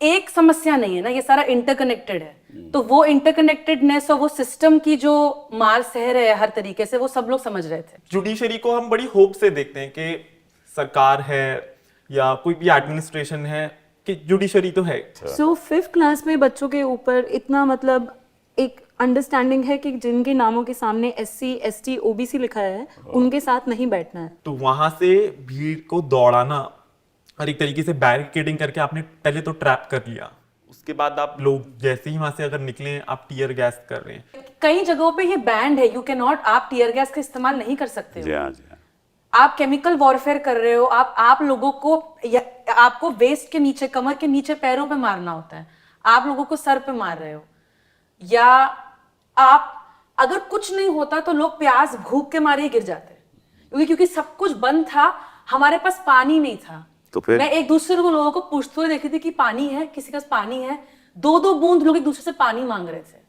एक समस्या नहीं है ना, ये सारा इंटरकनेक्टेड है। तो वो इंटरकनेक्टेडनेस और वो सिस्टम की जो मार सह रहे हैं हर तरीके से, वो सब लोग समझ रहे थे। जुडिशरी को हम बड़ी होप से देखते हैं कि सरकार है या कोई भी एडमिनिस्ट्रेशन है कि जुडिशरी तो है। सो 5th क्लास में बच्चों के ऊपर इतना मतलब एक अंडरस्टैंडिंग है कि जिनके नामों के सामने SC ST OBC लिखा है उनके साथ नहीं बैठना है। तो वहां से भीड़ को दौड़ाना और एक तरीके से बैरिकेडिंग करके आपने पहले तो ट्रैप कर लिया, उसके बाद आप लोग जैसे ही वहां से अगर निकले आप टीयर गैस कर रहे हैं। कई जगहों पे ये बैंड है, यू कैन नॉट, आप टीयर गैस का इस्तेमाल नहीं कर सकते हो। जी हाँ, जी हाँ। आप केमिकल वॉरफेयर कर रहे हो, आप लोगों को आपको वेस्ट के नीचे, कमर के नीचे, पैरों पे मारना होता है, आप लोगों को सर पे मार रहे हो। या आप अगर कुछ नहीं होता तो लोग प्यास भूख के मारे ही गिर जाते, क्योंकि सब कुछ बंद था, हमारे पास पानी नहीं था। तो फिर मैं एक दूसरे को लोगों को पूछते हुए देखी थी कि पानी है, किसी के पास पानी है, 2-2 बूंद लोग एक दूसरे से पानी मांग रहे थे।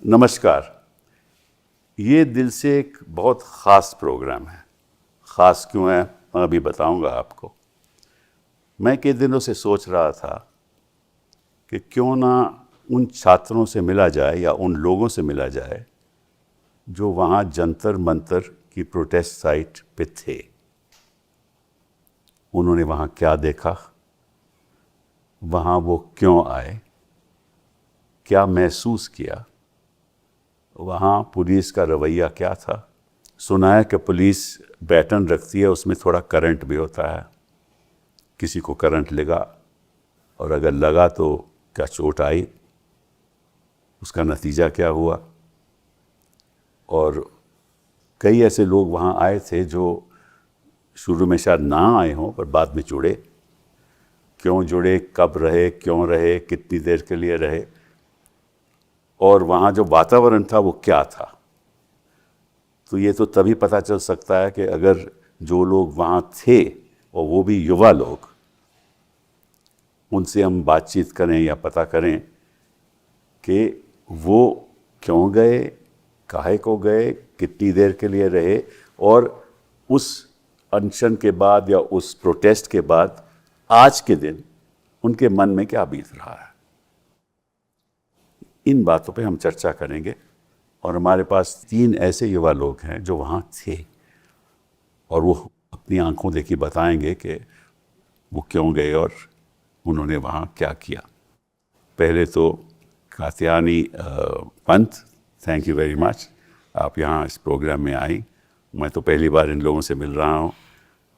नमस्कार, ये दिल से एक बहुत ख़ास प्रोग्राम है। ख़ास क्यों है मैं अभी बताऊंगा आपको। मैं कई दिनों से सोच रहा था कि क्यों ना उन छात्रों से मिला जाए या उन लोगों से मिला जाए जो वहाँ जंतर मंतर की प्रोटेस्ट साइट पे थे। उन्होंने वहाँ क्या देखा, वहाँ वो क्यों आए, क्या महसूस किया, वहाँ पुलिस का रवैया क्या था। सुना है कि पुलिस बैटन रखती है, उसमें थोड़ा करंट भी होता है। किसी को करंट लगा और अगर लगा तो क्या चोट आई, उसका नतीजा क्या हुआ। और कई ऐसे लोग वहाँ आए थे जो शुरू में शायद ना आए हों पर बाद में जुड़े। क्यों जुड़े, कब रहे, क्यों रहे, कितनी देर के लिए रहे, और वहाँ जो वातावरण था वो क्या था। तो ये तो तभी पता चल सकता है कि अगर जो लोग वहाँ थे और वो भी युवा लोग, उनसे हम बातचीत करें या पता करें कि वो क्यों गए, काहे को गए, कितनी देर के लिए रहे, और उस अनशन के बाद या उस प्रोटेस्ट के बाद आज के दिन उनके मन में क्या बीत रहा है। इन बातों पे हम चर्चा करेंगे। और हमारे पास 3 ऐसे युवा लोग हैं जो वहाँ थे और वो अपनी आंखों देखी बताएंगे कि वो क्यों गए और उन्होंने वहाँ क्या किया। पहले तो Katyayani Pant, thank you very much, आप यहाँ इस प्रोग्राम में आई। मैं तो पहली बार इन लोगों से मिल रहा हूँ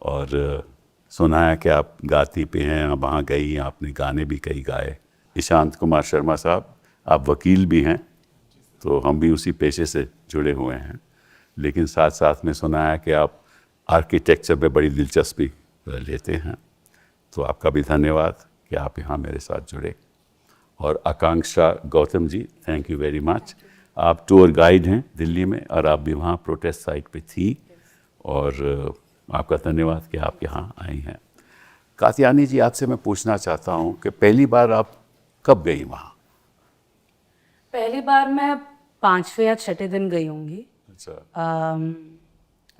और सुना है कि आप गाती पे हैं, वहाँ गई, आपने गाने भी कई गाए। ईशांत कुमार शर्मा साहब, आप वकील भी हैं, तो हम भी उसी पेशे से जुड़े हुए हैं, लेकिन साथ साथ में सुना है कि आप आर्किटेक्चर में बड़ी दिलचस्पी लेते हैं। तो आपका भी धन्यवाद कि आप यहाँ मेरे साथ जुड़े। और आकांक्षा Gautam ji, thank you very much, आप टूर गाइड हैं दिल्ली में और आप भी वहाँ प्रोटेस्ट साइट पे थी, और आपका धन्यवाद कि आप यहाँ आई हैं। कात्यायनी जी, आपसे मैं पूछना चाहता हूँ कि पहली बार आप कब गई वहाँ? पहली बार मैं 5वें या 6ठे दिन गई होंगी। अच्छा।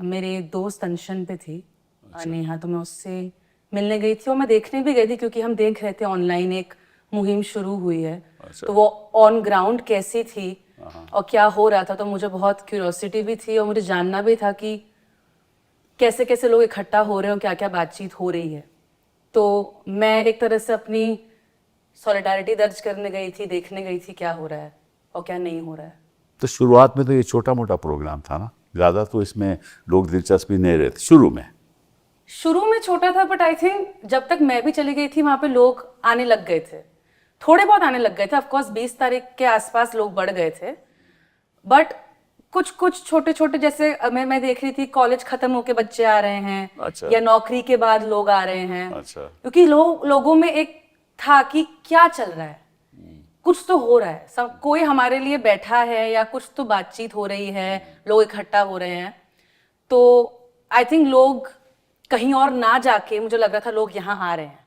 मेरी एक दोस्त अनशन पे थी, नेहा, तो मैं उससे मिलने गई थी और मैं देखने भी गई थी क्योंकि हम देख रहे थे ऑनलाइन एक मुहिम शुरू हुई है। अच्छा। तो वो ऑन ग्राउंड कैसी थी और क्या हो रहा था, तो मुझे बहुत क्यूरियोसिटी भी थी और मुझे जानना भी था कि कैसे कैसे लोग इकट्ठा हो रहे हो, क्या क्या बातचीत हो रही है। तो मैं एक तरह से अपनी सॉलिडारिटी दर्ज करने गई थी, देखने गई थी क्या हो रहा है और क्या नहीं हो रहा है। तो शुरुआत में तो ये छोटा मोटा प्रोग्राम था ना, ज़्यादा तो इसमें लोग दिलचस्पी नहीं रहे थे शुरू में छोटा था, बट आई थिंक जब तक मैं भी चली गई थी वहां पे लोग आने लग गए थे, थोड़े बहुत आने लग गए थे। ऑफकोर्स 20 तारीख के आसपास लोग बढ़ गए थे, बट कुछ कुछ छोटे छोटे, जैसे मैं देख रही थी कॉलेज खत्म होके बच्चे आ रहे हैं। अच्छा। या नौकरी के बाद लोग आ रहे हैं। अच्छा। क्योंकि लोगों में एक था कि क्या चल रहा है, कुछ तो हो रहा है, सब कोई हमारे लिए बैठा है या कुछ तो बातचीत हो रही है, लोग इकट्ठा हो रहे हैं। तो आई थिंक लोग कहीं और ना जाके मुझे लग रहा था लोग यहाँ आ रहे हैं,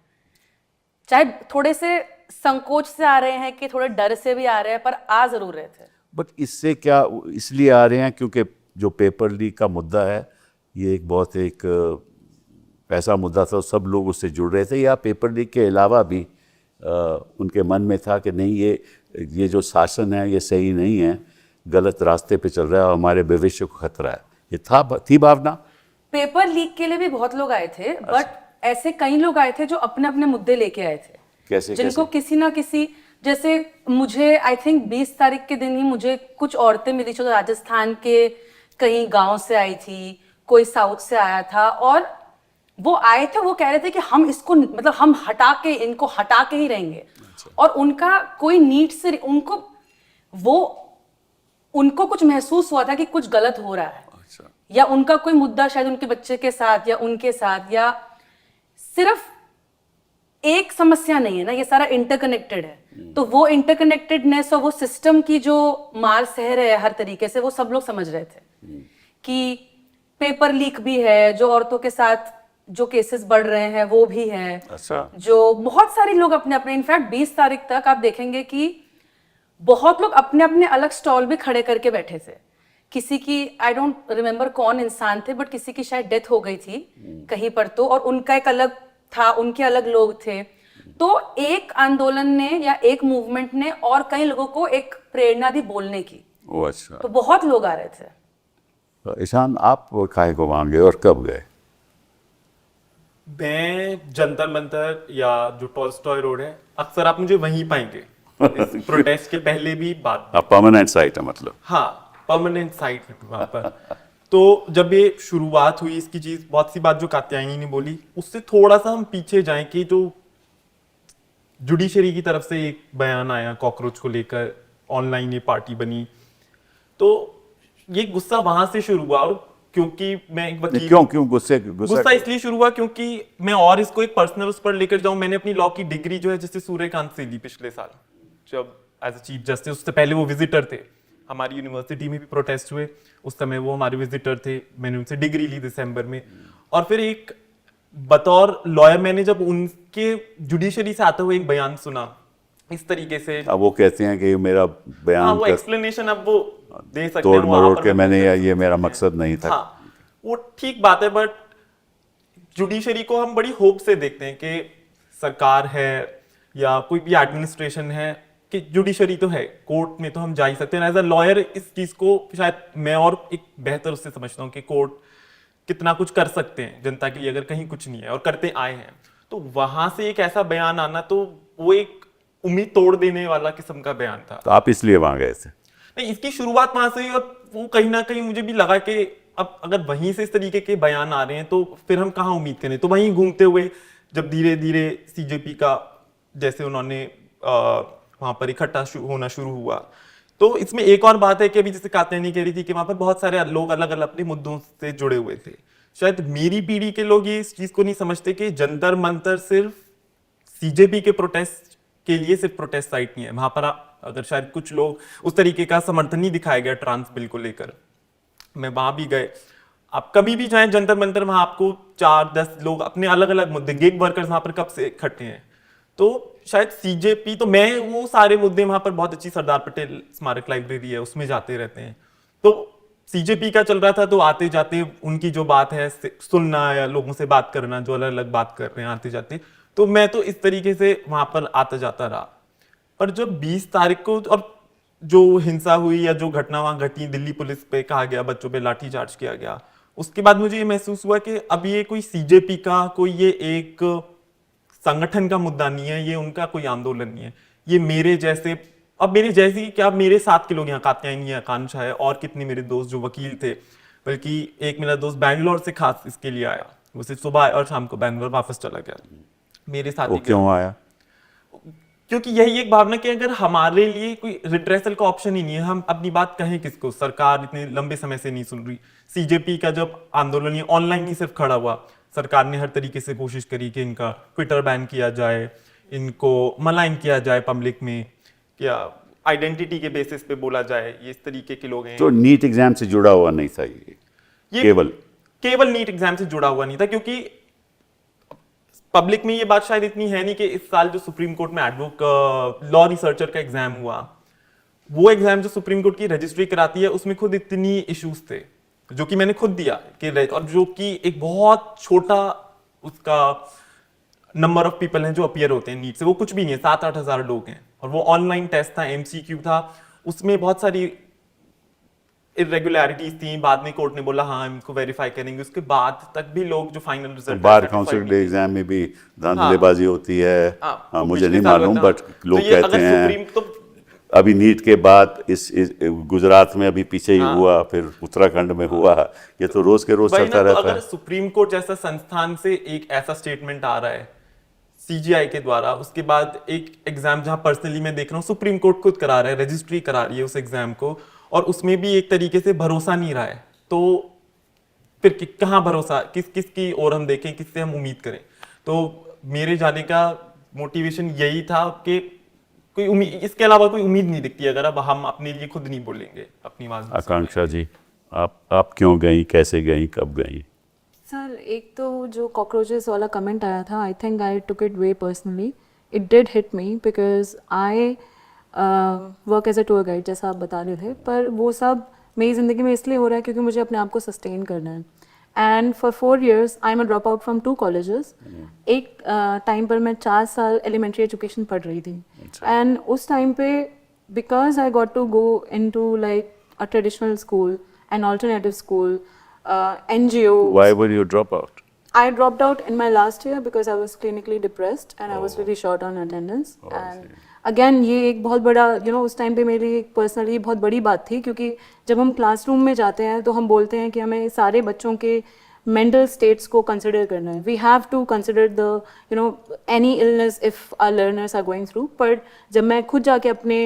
चाहे थोड़े से संकोच से आ रहे हैं कि थोड़े डर से भी आ रहे हैं, पर आ जरूर रहे थे। बट इससे क्या इसलिए आ रहे हैं क्योंकि जो पेपर लीक का मुद्दा है ये एक बहुत एक ऐसा मुद्दा था, सब लोग उससे जुड़ रहे थे, या पेपर लीक के अलावा भी उनके मन में था कि नहीं ये जो शासन है ये सही नहीं है, गलत रास्ते पे चल रहा है और हमारे भविष्य को खतरा है, ये थी भावना? पेपर लीक के लिए भी बहुत लोग आए थे, बट ऐसे कई लोग आए थे जो अपने अपने मुद्दे लेके आए थे, कैसे जिनको किसी ना किसी, जैसे मुझे आई थिंक 20 तारीख के दिन ही मुझे कुछ औरतें मिली जो राजस्थान के कहीं गांव से आई थी, कोई साउथ से आया था, और वो आए थे, वो कह रहे थे कि हम इसको मतलब हम इनको हटा के ही रहेंगे। और उनका कोई नीड से उनको कुछ महसूस हुआ था कि कुछ गलत हो रहा है, या उनका कोई मुद्दा शायद उनके बच्चे के साथ या उनके साथ, या सिर्फ एक समस्या नहीं है ना, ये सारा इंटरकनेक्टेड है। तो वो इंटरकनेक्टेडनेस और वो सिस्टम की जो मार सह रहे हैं हर तरीके से, वो सब लोग समझ रहे थे कि पेपर लीक भी है, जो औरतों के साथ जो केसेस बढ़ रहे हैं वो भी है, जो बहुत सारे लोग अपने अपने, इनफैक्ट 20 तारीख तक आप देखेंगे कि बहुत लोग अपने अपने अलग स्टॉल भी खड़े करके बैठे थे। किसी की आई डोंट रिमेम्बर कौन इंसान थे, बट किसी की शायद डेथ हो गई थी कहीं पर, तो और उनका एक अलग था, उनके अलग लोग थे। तो एक आंदोलन ने या एक मूवमेंट ने और कई लोगों को एक प्रेरणा दी बोलने की। अच्छा, तो बहुत लोग आ रहे थे। तो ईशान, आप काहे को वहाँ गए और कब गए? मैं जंतर मंतर या जो टॉलस्टॉय रोड है, अक्सर आप मुझे वहीं पाएंगे। इस प्रोटेस्ट के पहले भी बात, परमानेंट साइट है मतलब? हाँ, परमानेंट साइट है वहाँ पर। तो जब ये शुरुआत हुई इसकी चीज, बहुत सी बात जो कात्यायनी ने बोली, उससे थोड़ा सा हम पीछे जाएं कि जो जुडिशरी की तरफ से एक बयान आया कॉकरोच को लेकर, ऑनलाइन ये पार्टी बनी, तो ये गुस्सा वहां से शुरू हुआ। और क्योंकि मैं एक वकील, क्यों गुस्सा इसलिए शुरू हुआ क्योंकि मैं और इसको एक पर्सनल उस पर लेकर जाऊं, मैंने अपनी लॉ की डिग्री जो है जैसे सूर्यकांत से ली पिछले साल, जब एज अ चीफ जस्टिस। उससे पहले वो विजिटर थे, हमारी यूनिवर्सिटी में भी प्रोटेस्ट हुए, उस समय वो हमारे विजिटर थे, मैंने उनसे डिग्री ली दिसंबर में। और फिर एक बतौर लॉयर मैंने जब उनके जुडिशरी से आता हुआ एक बयान सुना इस तरीके से, अब वो कहते हैं कि मेरा बयान हाँ, वो एक्सप्लेनेशन अब वो दे सकते तोड़ हैं, मरोड़ के मैंने, ये मेरा मकसद नहीं था। हाँ, वो ठीक बात है, बट जुडिशरी को हम बड़ी होप से देखते हैं कि सरकार है या कोई भी एडमिनिस्ट्रेशन है, कि जुडिशरी तो है, कोर्ट में तो हम जा ही सकते हैं। एज अ लॉयर इस चीज को शायद मैं और एक बेहतर उससे समझता हूँ कि कोर्ट कितना कुछ कर सकते हैं जनता के लिए, अगर कहीं कुछ नहीं है, और करते आए हैं। तो वहां से एक ऐसा बयान आना, तो वो एक उम्मीद तोड़ देने वाला किस्म का बयान था। तो आप इसलिए वहां गए थे? नहीं, इसकी शुरुआत वहां से हुई, और वो कहीं ना कहीं मुझे भी लगा कि अब अगर वहीं से इस तरीके के बयान आ रहे हैं तो फिर हम कहाँ उम्मीद करें। तो वहीं घूमते हुए जब धीरे धीरे सीजेपी का जैसे उन्होंने वहां पर इकट्ठा होना शुरू हुआ, तो इसमें एक और बात है कि अभी जैसे कात्यायनी कह रही थी कि वहां पर बहुत सारे लोग अलग अलग अपने मुद्दों से जुड़े हुए थे। शायद मेरी पीढ़ी के लोग ये इस चीज को नहीं समझते कि जंतर मंतर सिर्फ सीजेपी के प्रोटेस्ट के लिए सिर्फ प्रोटेस्ट साइट नहीं है। वहां पर अगर शायद कुछ लोग उस तरीके का समर्थन नहीं दिखाया गया ट्रांस बिल को लेकर, मैं वहां भी गए, आप कभी भी जाएं जंतर मंतर, वहां आपको 4-10 लोग अपने अलग अलग मुद्दे, गिग वर्कर्स वहां पर कब से इकट्ठे हैं। तो शायद सीजेपी, तो मैं वो सारे मुद्दे, वहां पर बहुत अच्छी सरदार पटेल स्मारक लाइब्रेरी है, उसमें जाते रहते हैं, तो सीजेपी का चल रहा था, तो आते जाते उनकी जो बात है सुनना या लोगों से बात करना जो अलग अलग बात कर रहे हैं आते जाते, तो मैं तो इस तरीके से वहां पर आता जाता रहा। पर जब 20 तारीख को और जो हिंसा हुई या जो घटना वहां घटी, दिल्ली पुलिस पे कहा गया, बच्चों पे लाठीचार्ज किया गया, उसके बाद मुझे ये महसूस हुआ कि अब ये कोई सीजेपी का कोई ये एक संगठन का मुद्दा नहीं है, ये उनका कोई आंदोलन नहीं है, ये मेरे जैसे, अब मेरे जैसे क्या मेरे साथ के लोग, यहाँ कात्यायनी है, आकांक्षा है, और कितने मेरे दोस्त जो वकील थे, बल्कि एक मेरा दोस्त बैंगलोर से खास इसके लिए आया, वो सिर्फ सुबह और शाम को बैंगलोर वापस चला गया मेरे साथ। वो क्यों आया? क्योंकि यही एक भावना कि अगर हमारे लिए कोई रिट्रेसल का ऑप्शन ही नहीं है, हम अपनी बात कहें किसको, सरकार इतने लंबे समय से नहीं सुन रही। सीजेपी का जब आंदोलन ये ऑनलाइन ही सिर्फ खड़ा हुआ, सरकार ने हर तरीके से कोशिश करी कि इनका ट्विटर बैन किया जाए, इनको मलाइन किया जाए पब्लिक में, या आइडेंटिटी के बेसिस पे बोला जाए ये इस तरीके के लोग हैं। तो नीट एग्जाम से जुड़ा हुआ नहीं था ये केवल? केवल नीट एग्जाम से जुड़ा हुआ नहीं था, क्योंकि पब्लिक में ये बात शायद इतनी है नहीं कि इस साल जो सुप्रीम कोर्ट में लॉ रिसर्चर का एग्जाम हुआ, वो एग्जाम जो सुप्रीम कोर्ट की रजिस्ट्री कराती है, उसमें खुद इतनी इश्यूज थे जो कि मैंने खुद दिया और जो कि एक बहुत छोटा उसका नंबर ऑफ पीपल हैं जो अपीयर होते हैं नीट से, वो कुछ भी नहीं है, 7-8 हजार लोग हैं, और वो ऑनलाइन टेस्ट था, एमसीक्यू था, उसमें बहुत सारी इरेगुलरिटीज थी। बाद में कोर्ट ने बोला हाँ इनको वेरीफाई करेंगे, उसके बाद तक भी लोग जो final result bar council exam में भी धांधलेबाजी होती है। हाँ, मुझे पिछले नहीं साल मालूम, हुआ था। बट लोग तो ये कहते अगर हैं सुप्रीम तो अभी नीट के बाद इस गुजरात में अभी पीछे ही हुआ, फिर उत्तराखंड में हुआ, ये तो रोज के रोज वही चलता ना, तो रहता अगर है। सुप्रीम कोर्ट जैसा संस्थान से एक ऐसा स्टेटमेंट आ रहा है सीजीआई के द्वारा, उसके बाद एक एग्जाम जहां पर्सनली मैं देख रहा हूँ सुप्रीम कोर्ट खुद करा रहा है, रजिस्ट्री करा रही है उस एग्जाम को, और उसमें भी एक तरीके से भरोसा नहीं रहा है, तो फिर कहाँ भरोसा, किसकी ओर हम देखें, किससे हम उम्मीद करें। तो मेरे जाने का मोटिवेशन यही था कि कोई उम्मीद, इसके अलावा कोई उम्मीद नहीं दिखती अगर अब हम अपने लिए खुद नहीं बोलेंगे अपनी आवाज में। आकांक्षा जी, आप क्यों गई, कैसे गई, कब गई? सर, एक तो जो कॉकरोचेस वाला कमेंट आया था, I think I took it way personally, it did hit me because I work as a tour guide, जैसा आप बता रहे थे, पर वो सब मेरी ज़िंदगी में इसलिए हो रहा है क्योंकि मुझे अपने आप को सस्टेन करना है। And for 4 years I am a drop out from 2 colleges। एक टाइम पर मैं 4 साल एलिमेंट्री एजुकेशन पढ़ रही थी, एंड उस टाइम पे because I got to go into like a traditional school, an alternative school, NGO. Why were you drop out? I dropped out in my last year because I was clinically depressed and I was really short on attendance. And again, ये एक बहुत बड़ा उस time पे मेरे लिए personally बहुत बड़ी बात थी, क्योंकि जब हम क्लासरूम में जाते हैं तो हम बोलते हैं कि हमें सारे बच्चों के मेंटल स्टेट्स को कंसिडर करना है, we have to consider the any illness if our learners are going through. पर जब मैं खुद जाके अपने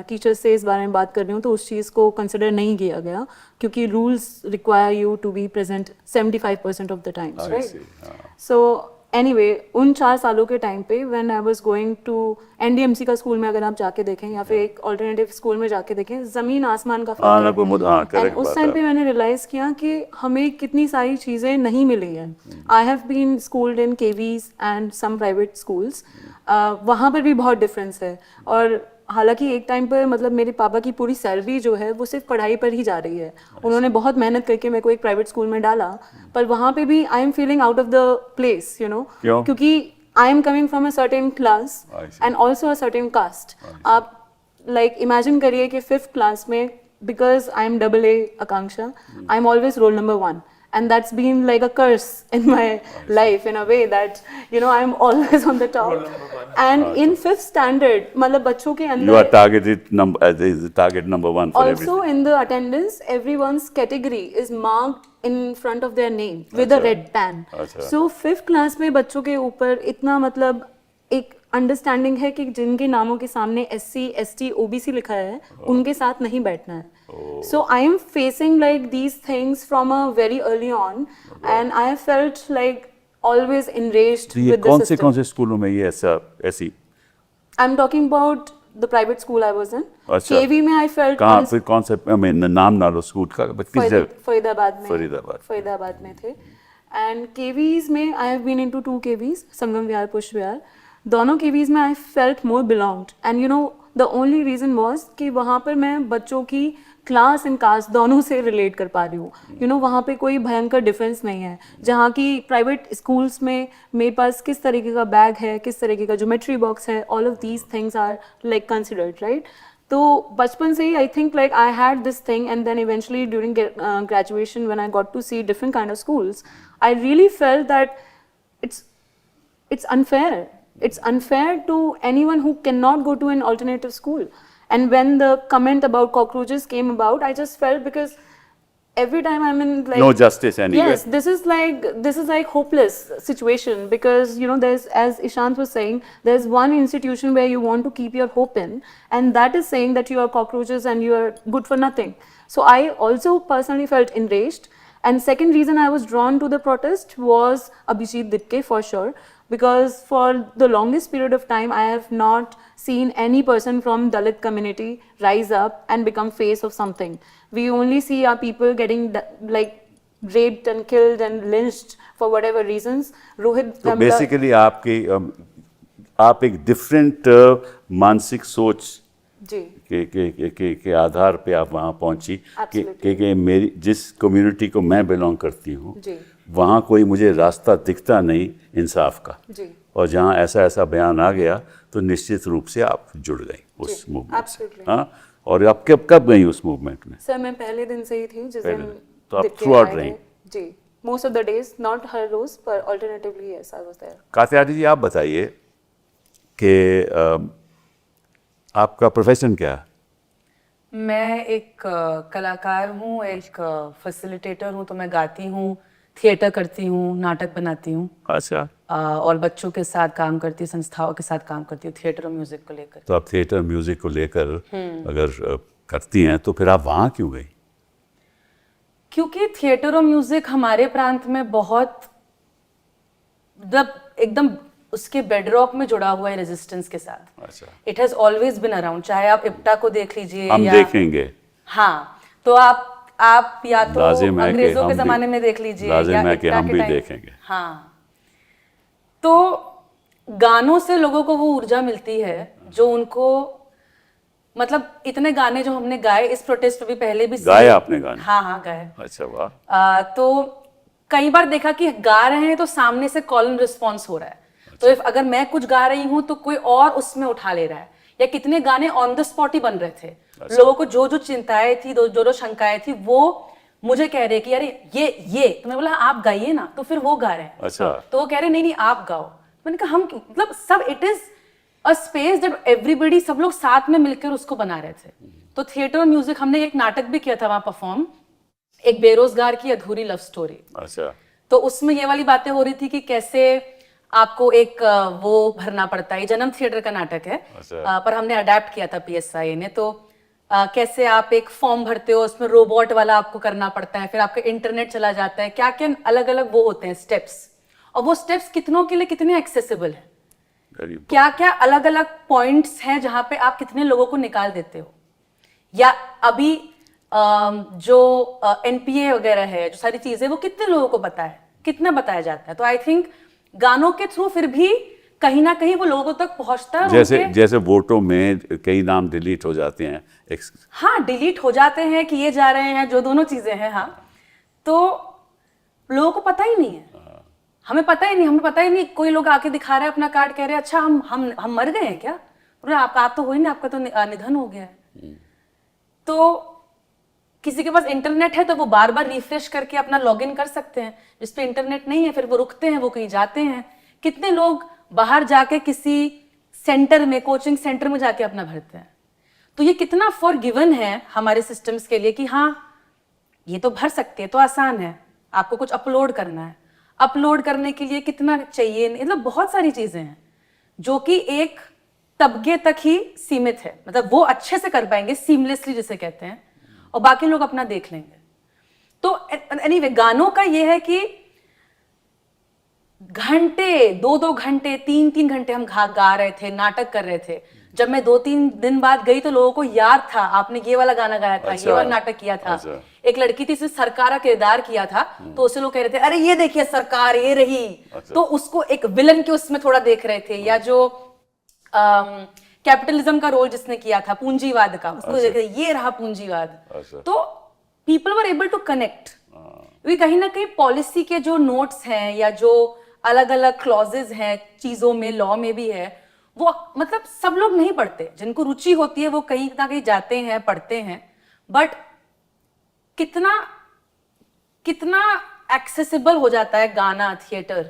टीचर्स से इस बारे में बात कर रही हूँ तो उस चीज़ को कंसिडर नहीं किया गया, क्योंकि rules require you to be present 75% of the times, right. So anyway, उन 4 सालों के टाइम पे when I was going to NDMC का स्कूल में अगर आप जाके देखें या फिर एक ऑल्टरनेटिव स्कूल में जाके देखें, ज़मीन आसमान का फर्क है। एंड उस टाइम पे मैंने रियलाइज़ किया कि हमें कितनी सारी चीज़ें नहीं मिली हैं। I have been schooled in KVs and some private schools, वहाँ पर भी बहुत डिफरेंस है। और हालांकि एक टाइम पर मतलब मेरे पापा की पूरी सैलरी जो है वो सिर्फ पढ़ाई पर ही जा रही है, उन्होंने बहुत मेहनत करके मेरे को एक प्राइवेट स्कूल में डाला, पर वहाँ पे भी I am feeling out of the place, क्योंकि I am coming from a certain class and also a certain caste. आप लाइक इमेजिन करिए कि 5th क्लास में, because I am AA Akanksha, I am always roll number 1, and that's been like a curse in my life in a way that I'm always on the top। and in 5th standard मतलब बच्चों के अंदर You are targeted target number 1 for also everything. in the attendance everyone's category is marked in front of their name with a red pen। so 5th class में बच्चों के ऊपर इतना मतलब एक अंडरस्टैंडिंग है कि जिनके नामों के सामने SC ST OBC लिखा है उनके साथ नहीं बैठना है। So I am facing like these things from a very early on, and I have felt like always enraged तो ये with the system। कौन से स्कूलों में ये ऐसी I'm talking about the private school I was in। अच्छा। KV में I felt कहाँ, फिर कौन से नाम ना लो स्कूल का, किस जगह? फरीदाबाद में थे। And KVs में I have been into 2 KVs, संगम विहार, पुष्प विहार। दोनों KVs में I felt more belonged, and the only reason was कि वहाँ पर मैं बच्चों की क्लास एंड कास्ट दोनों से रिलेट कर पा रही हूँ। वहाँ पे कोई भयंकर डिफरेंस नहीं है, जहाँ की प्राइवेट स्कूल्स में मेरे पास किस तरीके का बैग है, किस तरीके का ज्योमेट्री बॉक्स है, all of these things are like considered, right. तो बचपन से ही I think like I had this thing, and then eventually during graduation when I got to see different kind of schools, I really felt that it's unfair। It's unfair to anyone who cannot go to an alternative school। And when the comment about cockroaches came about, I just felt, because every time I'm in like no justice anywhere। yes, this is like hopeless situation, because there's, as Ishant was saying, there's one institution where you want to keep your hope in, and that is saying that you are cockroaches and you are good for nothing। So I also personally felt enraged, and second reason I was drawn to the protest was Abhijit Didke, for sure, because for the longest period of time I have not seen any person from Dalit community rise up and become face of something। We only see our people getting like raped and killed and lynched for whatever reasons. Rohit तो Vemla- basically आप एक different मानसिक सोच जी के आधार पे आप वहाँ पहुँची Absolutely. कि मेरी जिस कम्युनिटी को मैं बिलोंग करती हूँ जी वहाँ कोई मुझे रास्ता दिखता नहीं इंसाफ का, जी और जहाँ ऐसा ऐसा बयान आ गया तो निश्चित रूप से आप जुड़ गई उस जी, मूवमेंट से। absolutely. हाँ, और आप कब गई उस मूवमेंट में? सर मैं पहले दिन से ही थी जिस पहले दिन दिन। तो आप दिख के throughout आए रही? थे। जी most of the days, not हर रोज पर alternatively yes I was there. Katyayani ji आप बताइए कि आपका प्रोफेशन क्या है? मैं एक कलाकार हूँ, एक फैसिलिटेटर हूँ, तो मैं गाती हूँ, थिएटर करती हूँ, नाटक बनाती हूँ, अच्छा, और बच्चों के साथ काम करती हूँ, संस्थाओं के साथ काम करती हूँ थिएटर और म्यूजिक को लेकर। तो आप थिएटर म्यूजिक को लेकर अगर करती हैं तो फिर आप वहाँ क्यों गई? क्योंकि थिएटर और म्यूजिक हमारे प्रांत में बहुत मतलब एकदम उसके बेडरॉक में जुड़ा हुआ है रेजिस्टेंस के साथ। अच्छा, it has always been around, चाहे आप इप्टा को देख लीजिए हम या देखेंगे। हाँ, तो आप या तो लाजिम है कि अंग्रेजों हम के भी- जमाने में देख लीजिए लाजिम या है कि इप्टा हम के भी टाइम। देखेंगे। हाँ, तो गानों से लोगों को वो ऊर्जा मिलती है जो उनको मतलब इतने गाने जो हमने गाए इस प्रोटेस्ट पे भी पहले भी गाए आपने गाने? हाँ हाँ गाए। अच्छा, वाह। तो कई बार देखा कि गा रहे हैं तो सामने से कॉल एंड रिस्पॉन्स हो रहा है। तो इफ अगर मैं कुछ गा रही हूँ तो कोई और उसमें उठा ले रहा है, या कितने गाने ऑन द स्पॉट ही बन रहे थे। लोगों को जो जो चिंताएं थी, जो जो शंकाएं थी, वो मुझे कह रहे कि अरे ये तो मैं बोला आप गाइए ना, तो फिर वो गा रहे हैं। अच्छा। तो वो कह रहे नहीं आप गाओ। मैंने कहा हम मतलब सब it is a space that everybody, सब लोग साथ में मिलकर उसको बना रहे थे। तो थिएटर और म्यूजिक हमने एक नाटक भी किया था वहां परफॉर्म, एक बेरोजगार की अधूरी लव स्टोरी। अच्छा, तो उसमें ये वाली बातें हो रही थी कि कैसे आपको एक वो भरना पड़ता है, जन्म थिएटर का नाटक है। अच्छा। पर हमने अडेप्ट किया था PSI ने। तो कैसे आप एक फॉर्म भरते हो, उसमें रोबोट वाला आपको करना पड़ता है, फिर आपका इंटरनेट चला जाता है, क्या क्या अलग अलग वो होते हैं स्टेप्स, और वो स्टेप्स कितनों के लिए कितने एक्सेसिबल है, very क्या क्या अलग अलग पॉइंट्स हैं जहां पे आप कितने लोगों को निकाल देते हो। या अभी जो NPA वगैरह है, जो सारी चीजें, वो कितने लोगों को पता है, कितना बताया जाता है। तो आई थिंक गानों के थ्रू फिर भी कहीं ना कहीं वो लोगों तक पहुंचता है। जैसे वोटों में कई नाम डिलीट हो जाते हैं, हाँ, डिलीट हो जाते हैं, किए जा रहे हैं, जो दोनों चीजें हैं। हाँ, तो लोगों को पता ही नहीं है, हमें पता ही नहीं, हमें पता ही नहीं। कोई लोग आके दिखा रहे हैं अपना कार्ड, कह रहे हैं अच्छा हम मर गए हैं क्या? बोले आप तो हो ही नहीं, आपका तो निधन हो गया है। तो किसी के पास इंटरनेट है तो वो बार बार रिफ्रेश करके अपना लॉगिन कर सकते हैं, जिस पे इंटरनेट नहीं है फिर वो रुकते हैं, वो कहीं जाते हैं। कितने लोग बाहर जाके किसी सेंटर में, कोचिंग सेंटर में जाके अपना भरते हैं। तो ये कितना फॉरगिवन है हमारे सिस्टम्स के लिए कि हाँ ये तो भर सकते हैं, तो आसान है। आपको कुछ अपलोड करना है, अपलोड करने के लिए कितना चाहिए, मतलब बहुत सारी चीजें हैं जो कि एक तबके तक ही सीमित है। मतलब वो अच्छे से कर पाएंगे, सीमलेसली जिसे कहते हैं, और बाकी लोग अपना देख लेंगे। तो एनीवे गानों का ये है कि घंटे, 2-2 घंटे, 3-3 घंटे हम गा रहे थे, नाटक कर रहे थे। जब मैं 2-3 दिन बाद गई तो लोगों को याद था आपने ये वाला गाना गाया था, अच्छा, ये वाला नाटक किया था। अच्छा। एक लड़की थी जिसने सरकार का किरदार किया था, तो उसे लोग कह रहे थे अरे ये देखिए सरकार ये रही। अच्छा। तो उसको एक विलन के उसमें थोड़ा देख रहे थे। या जो कैपिटलिज्म का रोल जिसने किया था, पूंजीवाद का, उसको देख रहे थे ये रहा पूंजीवाद। अच्छा। तो people were able to connect. कहीं ना कहीं पॉलिसी के जो नोट्स हैं या जो अलग अलग क्लॉजेज हैं चीजों में, लॉ में भी है, वो मतलब सब लोग नहीं पढ़ते। जिनको रुचि होती है वो कहीं ना कहीं जाते हैं, पढ़ते हैं, बट कितना कितना एक्सेसिबल हो जाता है गाना, थिएटर,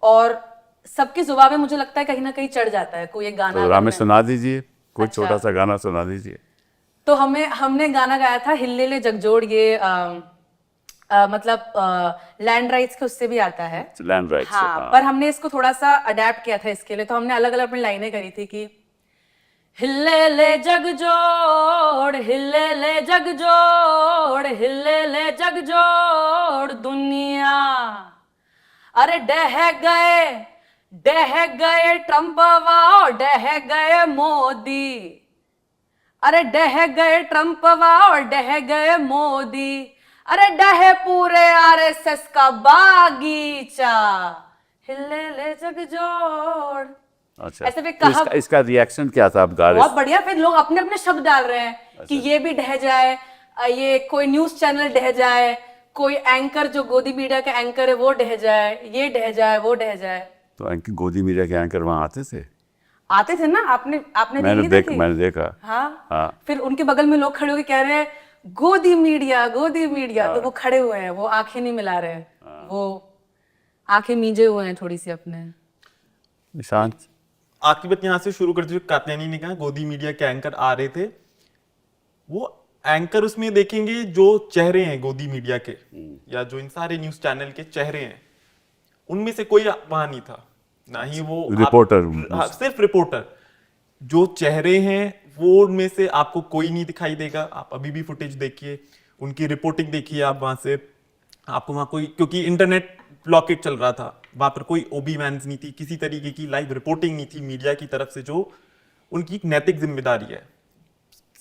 और सबकी जुबान में मुझे लगता है कहीं ना कहीं चढ़ जाता है कोई एक गाना। तो रामेश सुना दीजिए, कोई अच्छा। छोटा सा गाना सुना दीजिए। तो हमने गाना गाया था हिल्ले ले जगजोड़, ये मतलब लैंड राइट्स के उससे भी आता है, लैंड राइट्स। हाँ, पर हमने इसको थोड़ा सा अडेप्ट किया था इसके लिए। तो हमने अलग अलग अपनी लाइनें करी थी कि हिल्ले ले जगजोड़, हिल्ले ले जगजोड़, हिल्ले ले जगजोड़ दुनिया, अरे डह गए ट्रम्प वाओ, डह गए मोदी, अरे डह गए ट्रम्प वाओ, डह गए मोदी, अरे डहे पूरे आरएसएस का बागीचा, हिले ले जग जोड़। अच्छा, ऐसे भी तो कहा, इसका रिएक्शन क्या था? आप गा रहे बहुत बढ़िया। फिर लोग अपने अपने शब्द डाल रहे हैं कि ये भी ढह जाए, ये कोई न्यूज चैनल ढह जाए, कोई एंकर जो गोदी मीडिया का एंकर है वो ढह जाए, ये ढह जाए, वो ढह जाए। तो गोदी मीडिया के एंकर वहाँ आते थे? आते थे ना, आपने रील देखी? मैंने देखा। हाँ। फिर उनके बगल में लोग खड़े होकर कह रहे हैं गोदी मीडिया, गोदी मीडिया। तो वो खड़े हुए हैं, वो आंखें नहीं मिला रहे, वो आंखें मीजे हुए हैं थोड़ी सी अपने। निशांत, आकिबत यहाँ से शुरू करते हुए कात्यायनी ने कहा गोदी मीडिया के एंकर आ रहे थे। वो एंकर उसमें देखेंगे जो चेहरे हैं गोदी मीडिया के, या जो इन सारे न्यूज चैनल के चेहरे हैं, उनमें से कोई वहां नहीं था, ना ही वो रिपोर्टर। सिर्फ रिपोर्टर। जो चेहरे हैं वो उनमें से आपको कोई नहीं दिखाई देगा। आप अभी भी फुटेज देखिए, उनकी रिपोर्टिंग देखिए आप वहां से, आपको वहां कोई, क्योंकि इंटरनेट ब्लॉकेज चल रहा था, वहां पर कोई ओबी वैन्स नहीं थी, किसी तरीके की लाइव रिपोर्टिंग नहीं थी मीडिया की तरफ से, जो उनकी एक नैतिक जिम्मेदारी है।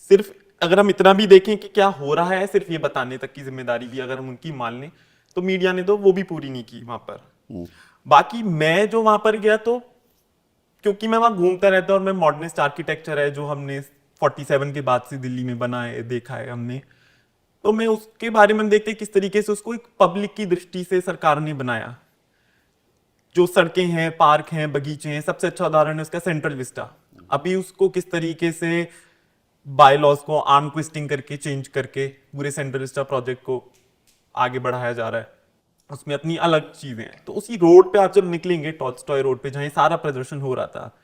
सिर्फ अगर हम इतना भी देखें कि क्या हो रहा है, सिर्फ ये बताने तक की जिम्मेदारी भी अगर हम उनकी मान लें, तो मीडिया ने तो वो भी पूरी नहीं की वहां पर। बाकी मैं जो वहां पर गया, तो क्योंकि मैं वहां घूमता रहता हूँ और मैं मॉडर्निस्ट आर्किटेक्चर है जो हमने 47 के बाद से दिल्ली में बना है, देखा है हमने, तो मैं उसके बारे में देखते किस तरीके से उसको एक पब्लिक की दृष्टि से सरकार ने बनाया। जो सड़कें हैं, पार्क हैं, बगीचे हैं, सबसे अच्छा उदाहरण है उसका सेंट्रल विस्टा। अभी उसको किस तरीके से बाय लॉज को आर्म ट्विस्टिंग करके, चेंज करके पूरे सेंट्रल विस्टा प्रोजेक्ट को आगे बढ़ाया जा रहा है, उसमें अपनी अलग चीजें हैं। तो उसी रोड पे आप जब निकलेंगे, टॉल्स्टॉय रोड पे, जहां सारा प्रदर्शन हो रहा था,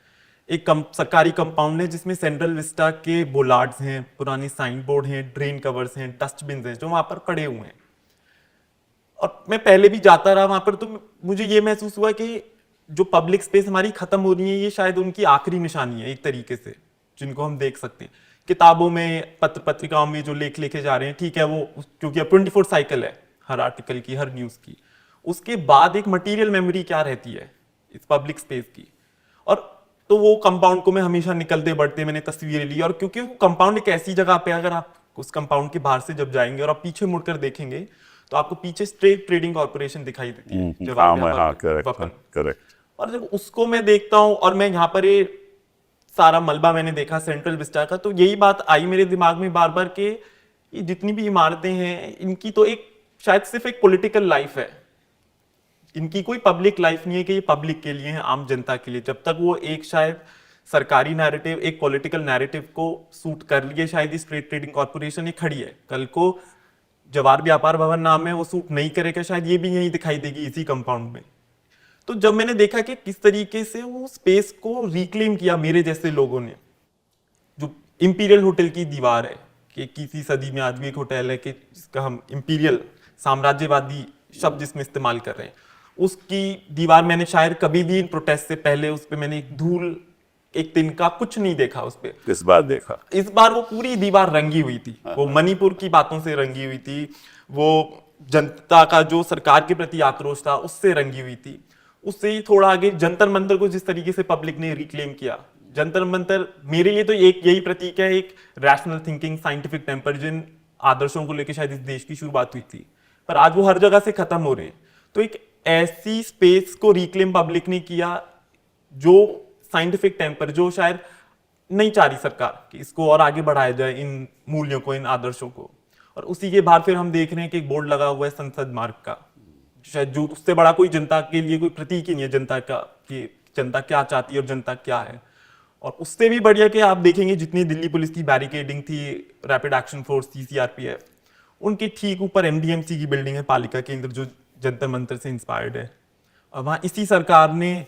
एक सरकारी कंपाउंड है जिसमें सेंट्रल विस्टा के बोलार्ड्स हैं, पुराने साइन बोर्ड हैं, ड्रेन कवर्स हैं, डस्टबिन हैं जो वहां पर पड़े हुए हैं। और मैं पहले भी जाता रहा वहां पर, तो मुझे ये महसूस हुआ कि जो पब्लिक स्पेस हमारी खत्म हो रही है, ये शायद उनकी आखिरी निशानी है एक तरीके से, जिनको हम देख सकते हैं किताबों में, पत्र पत्रिकाओं में जो लेख लिखे जा रहे हैं। ठीक है, वो क्योंकि अब 24 साइकिल है हर आर्टिकल की, हर न्यूज की, उसके बाद एक मटेरियल मेमोरी क्या रहती है इस पब्लिक स्पेस की। और तो वो कंपाउंड को मैं हमेशा निकलते बढ़ते मैंने तस्वीरें ली, और क्योंकि वो कंपाउंड एक ऐसी जगह पे, अगर आप उस कंपाउंड के बाहर से जब जाएंगे और आप पीछे मुड़कर देखेंगे, तो आपको पीछे स्टेट ट्रेडिंग कॉर्पोरेशन दिखाई देती है, करेक्ट। और जब उसको मैं देखता हूँ, और मैं यहाँ पर ये सारा मलबा मैंने देखा सेंट्रल विस्टा का, तो यही बात आई मेरे दिमाग में बार बार कि ये जितनी भी इमारतें हैं, इनकी तो एक शायद सिर्फ एक पॉलिटिकल लाइफ है, इनकी कोई पब्लिक लाइफ नहीं है कि ये पब्लिक के लिए है, आम जनता के लिए। जब तक वो एक शायद सरकारी नैरेटिव, एक पॉलिटिकल नैरेटिव को सूट कर लिए, शायद इस ट्रेड ट्रेडिंग कॉर्पोरेशन ये खड़ी है। कल को जवाहर व्यापार भवन नाम है, वो सूट नहीं करेगा, शायद ये भी यहीं दिखाई देगी इसी कंपाउंड में। तो जब मैंने देखा कि किस तरीके से वो स्पेस को रिक्लेम किया मेरे जैसे लोगों ने, जो इंपीरियल होटल की दीवार है कि 21वीं सदी में आज भी एक होटल है कि जिसका हम इंपीरियल साम्राज्यवादी शब्द जिसमें इस्तेमाल कर रहे हैं, उसकी दीवार मैंने शायद कभी भी इन प्रोटेस्ट से पहले उस पर मैंने एक धूल, एक तिनका कुछ नहीं देखा उस पर। इस बार देखा, इस बार वो पूरी दीवार रंगी हुई थी, वो मणिपुर की बातों से रंगी हुई थी, वो जनता का जो सरकार के प्रति आक्रोश था उससे रंगी हुई थी। उससे ही थोड़ा आगे जंतर मंतर को जिस तरीके से पब्लिक ने रिक्लेम किया, जंतर मंतर मेरे लिए तो एक यही प्रतीक है, एक रैशनल थिंकिंग, साइंटिफिक टेम्पर, जिन आदर्शों को लेकर शायद इस देश की शुरुआत हुई थी, पर आज वो हर जगह से खत्म हो रहे हैं। तो एक ऐसी स्पेस को रिक्लेम पब्लिक ने किया जो साइंटिफिक टेम्पर, जो शायद नहीं चाह रही सरकार कि इसको और आगे बढ़ाया जाए, इन मूल्यों को, इन आदर्शों को। और उसी के बाद फिर हम देख रहे हैं कि एक बोर्ड लगा हुआ है संसद मार्ग का, शायद जो उससे बड़ा कोई जनता के लिए कोई प्रतीक ही नहीं है जनता का, कि जनता क्या चाहती है और जनता क्या है। और उससे भी बढ़िया कि आप देखेंगे जितनी दिल्ली पुलिस की बैरिकेडिंग थी, रैपिड एक्शन फोर्स थी, सीआरपीएफ, उनके ठीक ऊपर एमडीएमसी की बिल्डिंग है, पालिका केंद्र, जो जंतर मंतर से इंस्पायर्ड है। और वहां इसी सरकार ने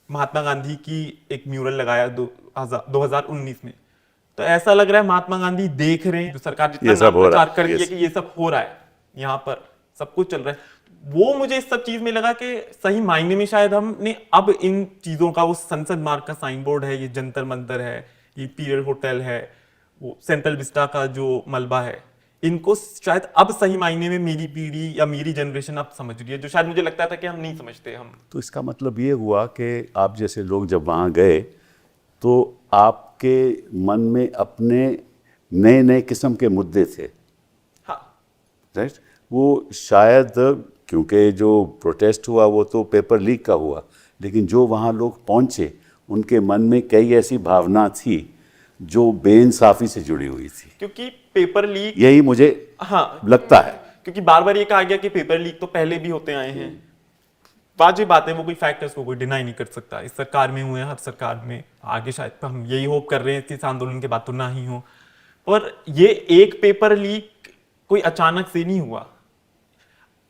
महात्मा गांधी की एक म्यूरल लगाया 2019 में। तो ऐसा लग रहा है महात्मा गांधी देख रहे हैं, जो सरकार जितना प्रचार कर रही है कि ये सब हो रहा है, यहाँ पर सब कुछ चल रहा है, वो मुझे इस सब चीज में लगा कि सही मायने में शायद हमने अब इन चीजों का, वो संसद मार्ग का साइन बोर्ड है, ये जंतर मंतर है, ये पीरियल होटल है, वो सेंट्रल विस्टा का जो मलबा है, इनको शायद अब सही मायने में मेरी पीढ़ी या मेरी जनरेशन अब समझ रही है, जो शायद मुझे लगता था कि हम नहीं समझते। हम तो इसका मतलब ये हुआ कि आप जैसे लोग जब वहाँ गए तो आपके मन में अपने नए नए किस्म के मुद्दे थे, हाँ, राइट? वो शायद क्योंकि जो प्रोटेस्ट हुआ वो तो पेपर लीक का हुआ, लेकिन जो वहाँ लोग पहुँचे उनके मन में कई ऐसी भावना थी जो बेइंसाफ़ी से जुड़ी हुई थी। क्योंकि पेपर लीक, यही मुझे हाँ लगता है। क्योंकि बार बार ये कहा गया कि पेपर लीक तो पहले भी होते आए हैं। वाजिब बात है, वो कोई फैक्ट है, उसको कोई डिनाई नहीं कर सकता। इस सरकार में हुए, हर सरकार में, आगे शायद हम यही होप कर रहे हैं कि इस आंदोलन के बाद तो ना ही हो। और ये एक पेपर लीक कोई अचानक से नहीं हुआ।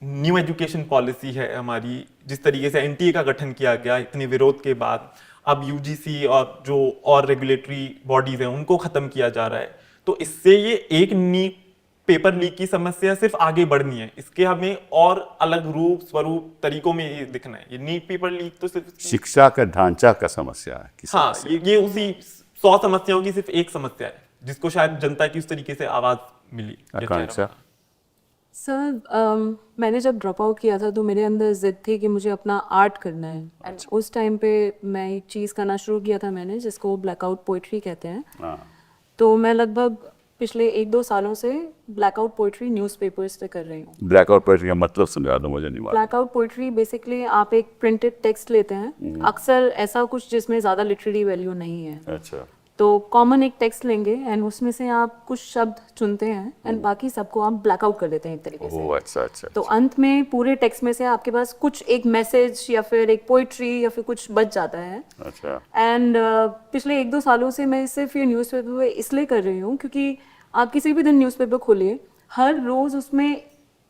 न्यू एजुकेशन पॉलिसी है हमारी, जिस तरीके से एनटीए का गठन किया गया इतने विरोध के बाद, अब यूजीसी और जो और रेगुलेटरी बॉडीज हैं उनको खत्म किया जा रहा है। तो इससे ये एक नीट पेपर लीक की समस्या सिर्फ आगे बढ़नी है, इसके हमें और अलग रूप स्वरूप तरीकों में ये दिखना है। ये नीट पेपर लीक तो सिर्फ शिक्षा का ढांचा का समस्या है कि हाँ, ये उसी 100 समस्याओं की सिर्फ एक समस्या है जिसको शायद जनता की उस तरीके से आवाज मिली। आकांक्षा। सर मैंने जब ड्रॉप आउट किया था तो मेरे अंदर जिद थी कि मुझे अपना आर्ट करना है। एंड उस टाइम पे मैं एक चीज़ करना शुरू किया था मैंने, जिसको ब्लैकआउट पोइट्री कहते हैं। हाँ। तो मैं लगभग पिछले 1-2 सालों से ब्लैकआउट पोइट्री न्यूज़पेपर्स पे कर रही हूँ। ब्लैकआउट पोएट्री का मतलब समझा दो मुझे, नहीं मालूम। ब्लैकआउट पोइट्री बेसिकली आप एक प्रिंटेड टेक्स्ट लेते हैं, अक्सर ऐसा कुछ जिसमें ज़्यादा लिटरेरी वैल्यू नहीं है, अच्छा। तो कॉमन एक टेक्स्ट लेंगे एंड उसमें से आप कुछ शब्द चुनते हैं एंड बाकी सबको आप ब्लैकआउट कर देते हैं एक तरीके से। ओह, अच्छा अच्छा। तो अंत में पूरे टेक्स्ट में से आपके पास कुछ एक मैसेज या फिर एक पोइट्री या फिर कुछ बच जाता है। अच्छा। एंड पिछले 1-2 सालों से मैं सिर्फ ये न्यूज़पेपर इसलिए कर रही हूँ क्योंकि आप किसी भी दिन न्यूज़पेपर खोलिए, हर रोज़ उसमें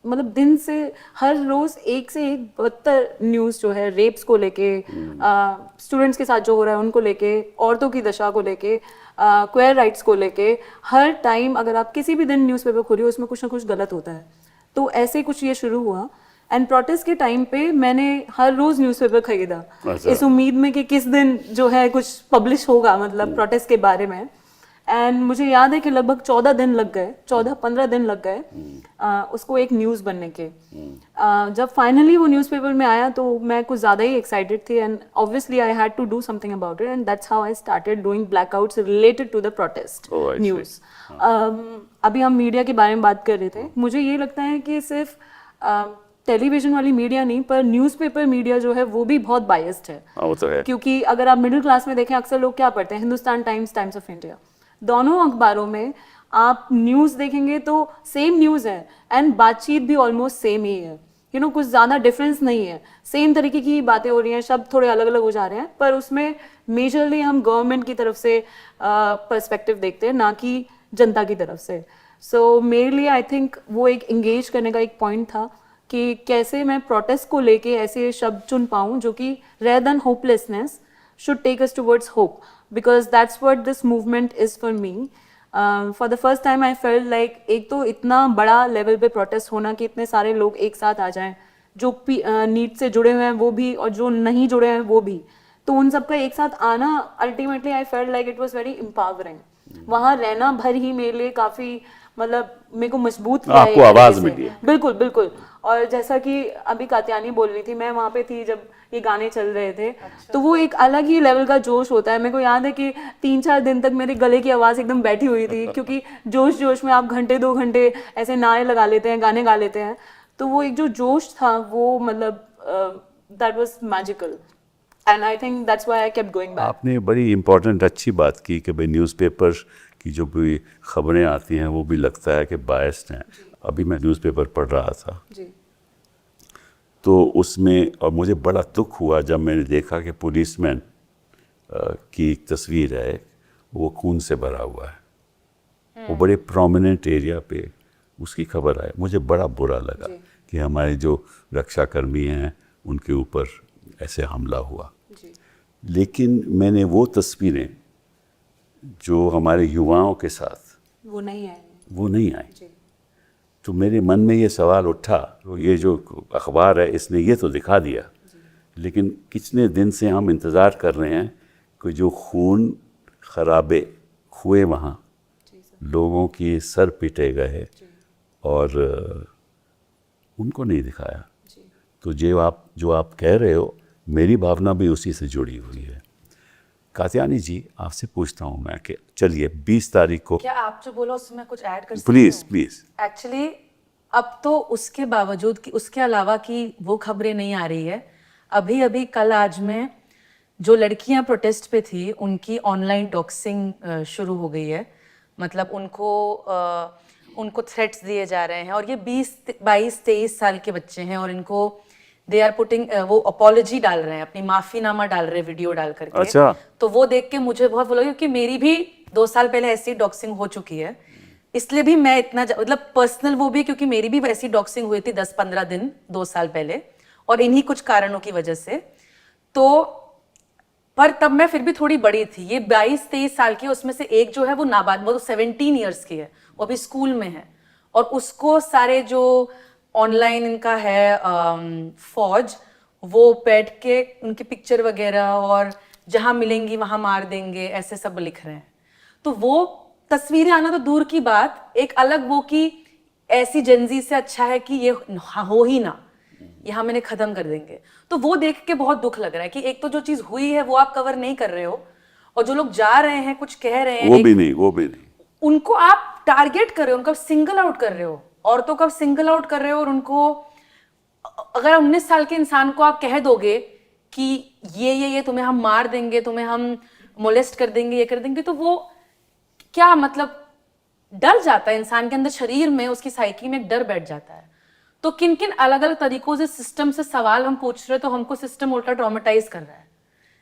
मतलब दिन से हर रोज़ एक से एक बदतर न्यूज़ जो है, रेप्स को लेके, स्टूडेंट्स के साथ जो हो रहा है उनको लेके, औरतों की दशा को लेके, क्वेयर राइट्स को लेके, हर टाइम अगर आप किसी भी दिन न्यूज़पेपर खोलिए उसमें कुछ ना कुछ गलत होता है। तो ऐसे कुछ ये शुरू हुआ एंड प्रोटेस्ट के टाइम पे मैंने हर रोज़ न्यूज़पेपर खरीदा, इस उम्मीद में कि किस दिन जो है कुछ पब्लिश होगा, मतलब प्रोटेस्ट के बारे में। एंड मुझे याद है कि लगभग 14 दिन लग गए, 14-15 दिन लग गए उसको एक न्यूज़ बनने के। जब फाइनली वो न्यूज़पेपर में आया तो मैं कुछ ज़्यादा ही एक्साइटेड थी and obviously I had to do something about it and that's how I started doing blackouts related to the protest Oh, I see. News. अभी हम मीडिया के बारे में बात कर रहे थे, मुझे ये लगता है कि सिर्फ टेलीविजन वाली मीडिया नहीं पर न्यूज़पेपर मीडिया जो है वो भी बहुत बायस्ड है। हाँ, वो तो है। क्योंकि अगर आप मिडिल क्लास में देखें, अक्सर लोग क्या पढ़ते हैं, Hindustan times, times of India, दोनों अखबारों में आप न्यूज़ देखेंगे तो सेम न्यूज़ है एंड बातचीत भी ऑलमोस्ट सेम ही है। कुछ ज़्यादा डिफरेंस नहीं है, सेम तरीके की बातें हो रही हैं, शब्द थोड़े अलग अलग हो जा रहे हैं, पर उसमें मेजरली हम गवर्नमेंट की तरफ से पर्सपेक्टिव देखते हैं, ना कि जनता की तरफ से। सो मेरे लिए आई थिंक वो एक इंगेज करने का एक पॉइंट था कि कैसे मैं प्रोटेस्ट को लेके ऐसे शब्द चुन पाऊँ जो कि rather than hopelessness should take us towards hope, because that's what this movement is for me. For the first time I felt like एक तो इतना बड़ा लेवल पे प्रोटेस्ट होना कि इतने सारे लोग एक साथ आ जाएं, जो नीट से जुड़े हुए हैं वो भी और जो नहीं जुड़े हैं वो भी, तो उन सबका एक साथ आना ultimately I felt like it was very empowering. वहाँ रहना भर ही मेरे लिए काफ़ी, मतलब मेरे को मजबूत किया आपको है आवाज़ एक तरीके से। मिली है। बिल्कुल बिल्कुल। और जैसा कि अभी कात्यानी बोल रही थी, मैं वहाँ पे थी जब ये गाने चल रहे थे। तो वो एक अलग ही लेवल का जोश होता है। मेरे को याद है कि 3-4 दिन तक मेरे गले की आवाज़ एकदम बैठी हुई थी, क्योंकि जोश जोश में आप घंटे 2 घंटे ऐसे नारे लगा लेते हैं, गाने गा लेते हैं। तो वो एक जो जोश था वो मतलब that was magical and I think that's why I kept going back. आपने बड़ी इम्पोर्टेंट अच्छी बात की कि भाई न्यूज़पेपर की जो भी खबरें आती हैं वो भी लगता है कि बायस्ड हैं। अभी मैं न्यूज़पेपर पढ़ रहा था जी। तो उसमें, और मुझे बड़ा दुख हुआ जब मैंने देखा कि पुलिसमैन की एक तस्वीर है, वो खून से भरा हुआ है, वो बड़े प्रोमिनेंट एरिया पे उसकी खबर आई। मुझे बड़ा बुरा लगा कि हमारे जो रक्षाकर्मी हैं उनके ऊपर ऐसे हमला हुआ। लेकिन मैंने वो तस्वीरें जो हमारे युवाओं के साथ वो नहीं आए। वो नहीं आई, तो मेरे मन में ये सवाल उठा, तो ये जो अखबार है इसने ये तो दिखा दिया, लेकिन कितने दिन से हम इंतज़ार कर रहे हैं कि जो खून खराबे हुए वहाँ, लोगों की सर पिटे गए और उनको नहीं दिखाया। तो जो आप कह रहे हो, मेरी भावना भी उसी से जुड़ी हुई है। कात्यानी जी, आपसे पूछता हूँ मैं कि चलिए 20 तारीख को, क्या आप जो बोला उसमें कुछ ऐड कर सकते प्लीज़ प्लीज़। एक्चुअली अब तो उसके बावजूद कि उसके अलावा कि वो खबरें नहीं आ रही है, अभी अभी कल आज में जो लड़कियां प्रोटेस्ट पे थी उनकी ऑनलाइन डॉक्सिंग शुरू हो गई है। मतलब उनको थ्रेट्स दिए जा रहे हैं और ये 22-23 साल के बच्चे हैं और इनको दे आर पुटिंग वो अपॉलॉजी डाल रहे हैं, अपनी माफीनामा डाल रहे हैं वीडियो डाल करके। अच्छा। तो वो देख के मुझे बहुत वो लगा क्योंकि मेरी भी 2 साल पहले ऐसी डॉक्सिंग हो चुकी है, इसलिए भी मैं इतना मतलब पर्सनल वो भी क्योंकि मेरी भी वैसी डॉक्सिंग हुई थी 10-15 दिन 2 साल पहले और इन्हीं कुछ कारणों की वजह से। तो पर तब मैं फिर भी थोड़ी बड़ी थी, ये 22-23 साल की, उसमें से एक जो है वो नाबालिग, वो तो 17 ईयर्स की है, वो अभी स्कूल में है और उसको सारे जो ऑनलाइन इनका है फौज, वो बैठ के उनकी पिक्चर वगैरह और जहां मिलेंगी वहां मार देंगे ऐसे सब लिख रहे हैं। तो वो तस्वीरें आना तो दूर की बात, एक अलग वो कि ऐसी जेंजी से अच्छा है कि ये हो ही ना, यहाँ मैंने खत्म कर देंगे। तो वो देख के बहुत दुख लग रहा है कि एक तो जो चीज हुई है वो आप कवर नहीं कर रहे हो और जो लोग जा रहे हैं कुछ कह रहे हैं वो भी नहीं, उनको आप टारगेट कर रहे हो, उनको सिंगल आउट कर रहे हो, औरतों को सिंगल आउट कर रहे हो और उनको अगर 19 साल के इंसान को आप कह दोगे कि ये तुम्हें हम मार देंगे, तुम्हें हम मोलेस्ट कर देंगे, ये कर देंगे, तो वो क्या मतलब डर जाता है इंसान के अंदर, शरीर में उसकी साइकी में एक डर बैठ जाता है। तो किन किन अलग अलग तरीकों से सिस्टम से सवाल हम पूछ रहे, तो हमको सिस्टम उल्टा ट्रॉमेटाइज कर रहा है,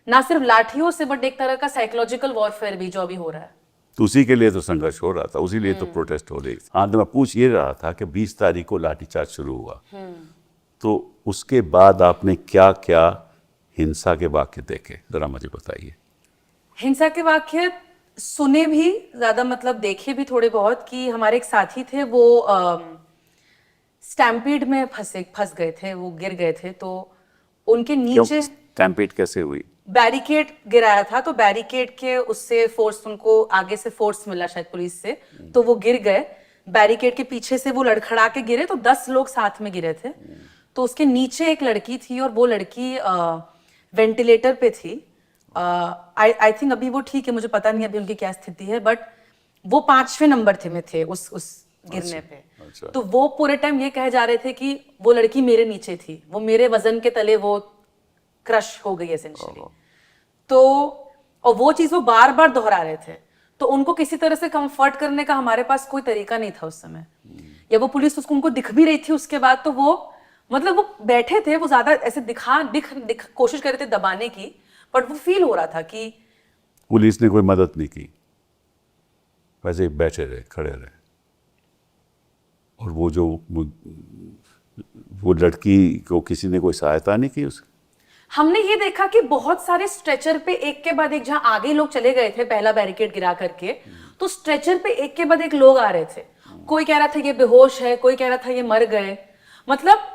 ना सिर्फ लाठियों से बट एक तरह का साइकोलॉजिकल वॉरफेयर भी जो अभी हो रहा है। तो उसी के लिए तो संघर्ष हो रहा था, उसी लिए तो प्रोटेस्ट हो रही थी। हाँ, तो मैं पूछ ये रहा था कि 20 तारीख को लाठीचार्ज शुरू हुआ, तो उसके बाद आपने क्या क्या हिंसा के वाक्य देखे, जरा मुझे बताइए। हिंसा के वाक्य सुने भी ज्यादा, मतलब देखे भी थोड़े बहुत, कि हमारे एक साथी थे वो स्टैम्पीड में फंस गए थे, वो गिर गए थे, तो उनके नीचे स्टैम्पीड कैसे हुई? बैरिकेड गिराया था, तो बैरिकेड के उससे फोर्स, उनको आगे से फोर्स मिला शायद पुलिस से, तो वो गिर गए। बैरिकेड के पीछे से वो लड़खड़ा के गिरे, तो 10 लोग साथ में गिरे थे। तो उसके नीचे एक लड़की थी और वो लड़की वेंटिलेटर पे थी। आई थिंक अभी वो ठीक है, मुझे पता नहीं अभी उनकी क्या स्थिति है, बट वो 5वें नंबर में थे उस गिरने पे। अच्छा। तो वो पूरे टाइम ये कहे जा रहे थे कि वो लड़की मेरे नीचे थी, वो मेरे वजन के तले वो क्रश हो गई एसेंशियली। तो और वो चीज वो बार बार दोहरा रहे थे, तो उनको किसी तरह से कंफर्ट करने का हमारे पास कोई तरीका नहीं था उस समय, या वो पुलिस उसको उनको दिख भी रही थी उसके बाद, तो वो मतलब वो बैठे थे, वो ज्यादा ऐसे दिख कोशिश कर रहे थे दबाने की, बट वो फील हो रहा था कि पुलिस ने कोई मदद नहीं की, वैसे ही बैठे रहे, खड़े रहे। और वो लड़की को किसी ने कोई सहायता नहीं की उसकी? हमने ये देखा कि बहुत सारे स्ट्रेचर पे एक के बाद एक, जहां आगे लोग चले गए थे पहला बैरिकेड गिरा करके, तो स्ट्रेचर पे एक के बाद एक लोग आ रहे थे। कोई कह रहा था ये बेहोश है, कोई कह रहा था ये मर गए। मतलब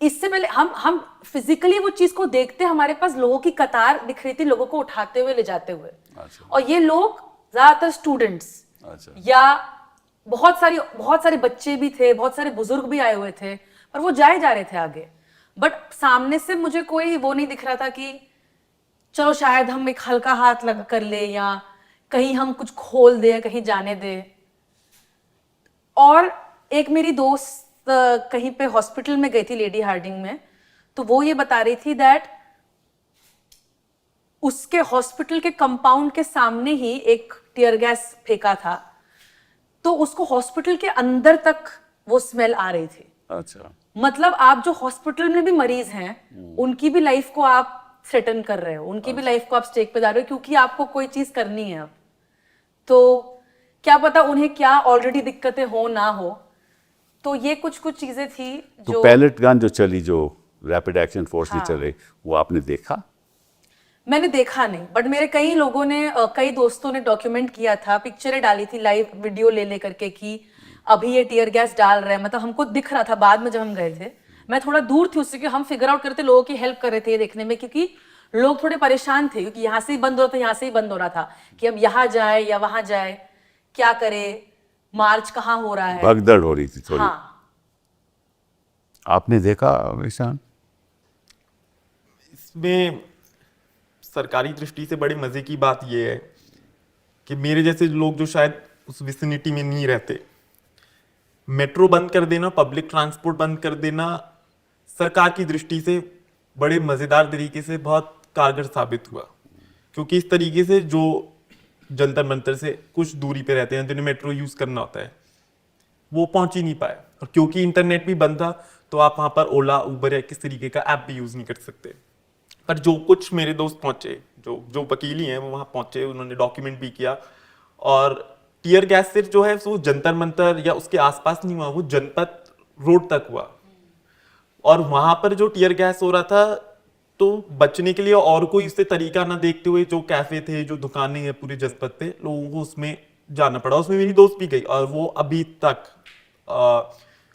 इससे पहले हम फिजिकली वो चीज को देखते, हमारे पास लोगों की कतार दिख रही थी, लोगों को उठाते हुए ले जाते हुए। अच्छा। और ये लोग ज्यादातर स्टूडेंट्स, अच्छा। या बहुत सारे बच्चे भी थे, बहुत सारे बुजुर्ग भी आए हुए थे, पर वो जाए जा रहे थे आगे। बट सामने से मुझे कोई वो नहीं दिख रहा था कि चलो शायद हम एक हल्का हाथ लगा कर ले, या कहीं हम कुछ खोल दे, कहीं जाने दे। और एक मेरी दोस्त कहीं पे हॉस्पिटल में गई थी, लेडी हार्डिंग में, तो वो ये बता रही थी दैट उसके हॉस्पिटल के कंपाउंड के सामने ही एक टीयर गैस फेंका था, तो उसको हॉस्पिटल के अंदर तक वो स्मेल आ रही थी। अच्छा। मतलब आप जो हॉस्पिटल में भी मरीज हैं, उनकी भी लाइफ को आप थ्रेटन कर रहे हो, उनकी भी लाइफ को आप स्टेक पे डाल रहे हो, क्योंकि आपको कोई चीज करनी है अब। तो क्या पता उन्हें क्या ऑलरेडी दिक्कतें हो ना हो। तो ये कुछ चीजें थी जो तो पैलेट गन जो चली, जो रैपिड एक्शन फोर्स की हाँ। चले, वो आपने देखा? मैंने देखा नहीं, बट मेरे कई लोगों ने, कई दोस्तों ने डॉक्यूमेंट किया था, पिक्चरें डाली थी, लाइव वीडियो ले करके कि अभी ये टीयर गैस डाल रहे हैं। मतलब हमको दिख रहा था बाद में जब हम गए थे, मैं थोड़ा दूर थी उससे, कि हम फिगर आउट करते, लोगों की हेल्प कर रहे थे ये देखने में, क्योंकि लोग थोड़े परेशान थे, क्योंकि यहाँ से ही बंद हो रहा था, यहाँ से ही बंद हो रहा था, कि अब यहाँ जाए या वहां जाए, क्या करे, मार्च कहाँ हो रहा है। भगदड़ हो रही थी थोड़ी। हाँ, आपने देखा ईशान? इसमें सरकारी दृष्टि से बड़े मजे की बात यह है कि मेरे जैसे लोग जो शायद उस विसिनिटी में नहीं रहते, मेट्रो बंद कर देना, पब्लिक ट्रांसपोर्ट बंद कर देना सरकार की दृष्टि से बड़े मजेदार तरीके से बहुत कारगर साबित हुआ, क्योंकि इस तरीके से जो जंतर मंतर से कुछ दूरी पे रहते हैं जिन्हें मेट्रो यूज करना होता है वो पहुंच ही नहीं पाए, और क्योंकि इंटरनेट भी बंद था तो आप वहां पर ओला, उबर या किस तरीके का ऐप भी यूज नहीं कर सकते। पर जो कुछ मेरे दोस्त पहुंचे, जो वकील ही हैं, वो वहां पहुंचे, उन्होंने डॉक्यूमेंट भी किया, और टियर गैस सिर्फ जो है वो जंतर मंतर या उसके आसपास नहीं हुआ, वो जनपद रोड तक हुआ। और वहां पर जो टियर गैस हो रहा था तो बचने के लिए और कोई उससे तरीका ना देखते हुए जो कैफे थे, जो दुकानें हैं पूरे जनपद पे, लोगों को उसमें जाना पड़ा। उसमें मेरी दोस्त भी गई और वो अभी तक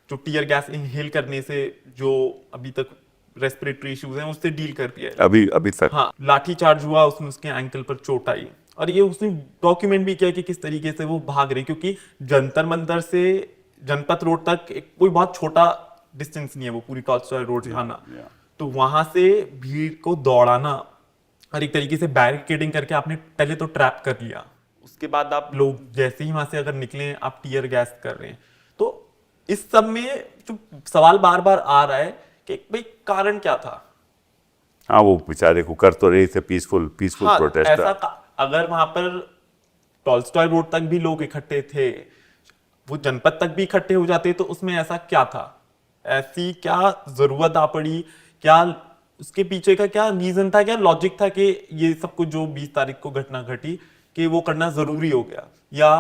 जो टियर गैस इनहेल करने से जो अभी तक रेस्पिरेटरी इश्यूज हैं उससे डील कर रही है अभी तक। हाँ, लाठी चार्ज हुआ, उसमें उसके एंकल पर चोट आई, और ये उसने डॉक्यूमेंट भी किया कि किस तरीके से वो भाग रहे, क्योंकि जंतर मंतर से जनपद रोड तक कोई बहुत छोटा डिस्टेंस नहीं है, वो पूरी टॉलस्टॉय रोड से आना, तो वहां से भीड़ को दौड़ाना और एक तरीके से बैरिकेडिंग करके आपने पहले तो ट्रैप कर लिया, उसके बाद आप लोग जैसे ही वहां से अगर निकले आप टीयर गैस कर रहे हैं। तो इस सब में जो सवाल बार बार आ रहा है कि भाई कारण क्या था। हाँ, वो बेचारे को कर तो रहे थे पीसफुल हाँ, प्रोटेस्ट। ऐसा अगर वहां पर टॉलस्टॉय रोड तक भी लोग इकट्ठे थे, वो जनपद तक भी इकट्ठे हो जाते, तो उसमें ऐसा क्या था, ऐसी क्या जरूरत आ पड़ी, क्या उसके पीछे का क्या रीजन था, क्या लॉजिक था कि ये सब कुछ जो 20 तारीख को घटना घटी कि वो करना जरूरी हो गया, या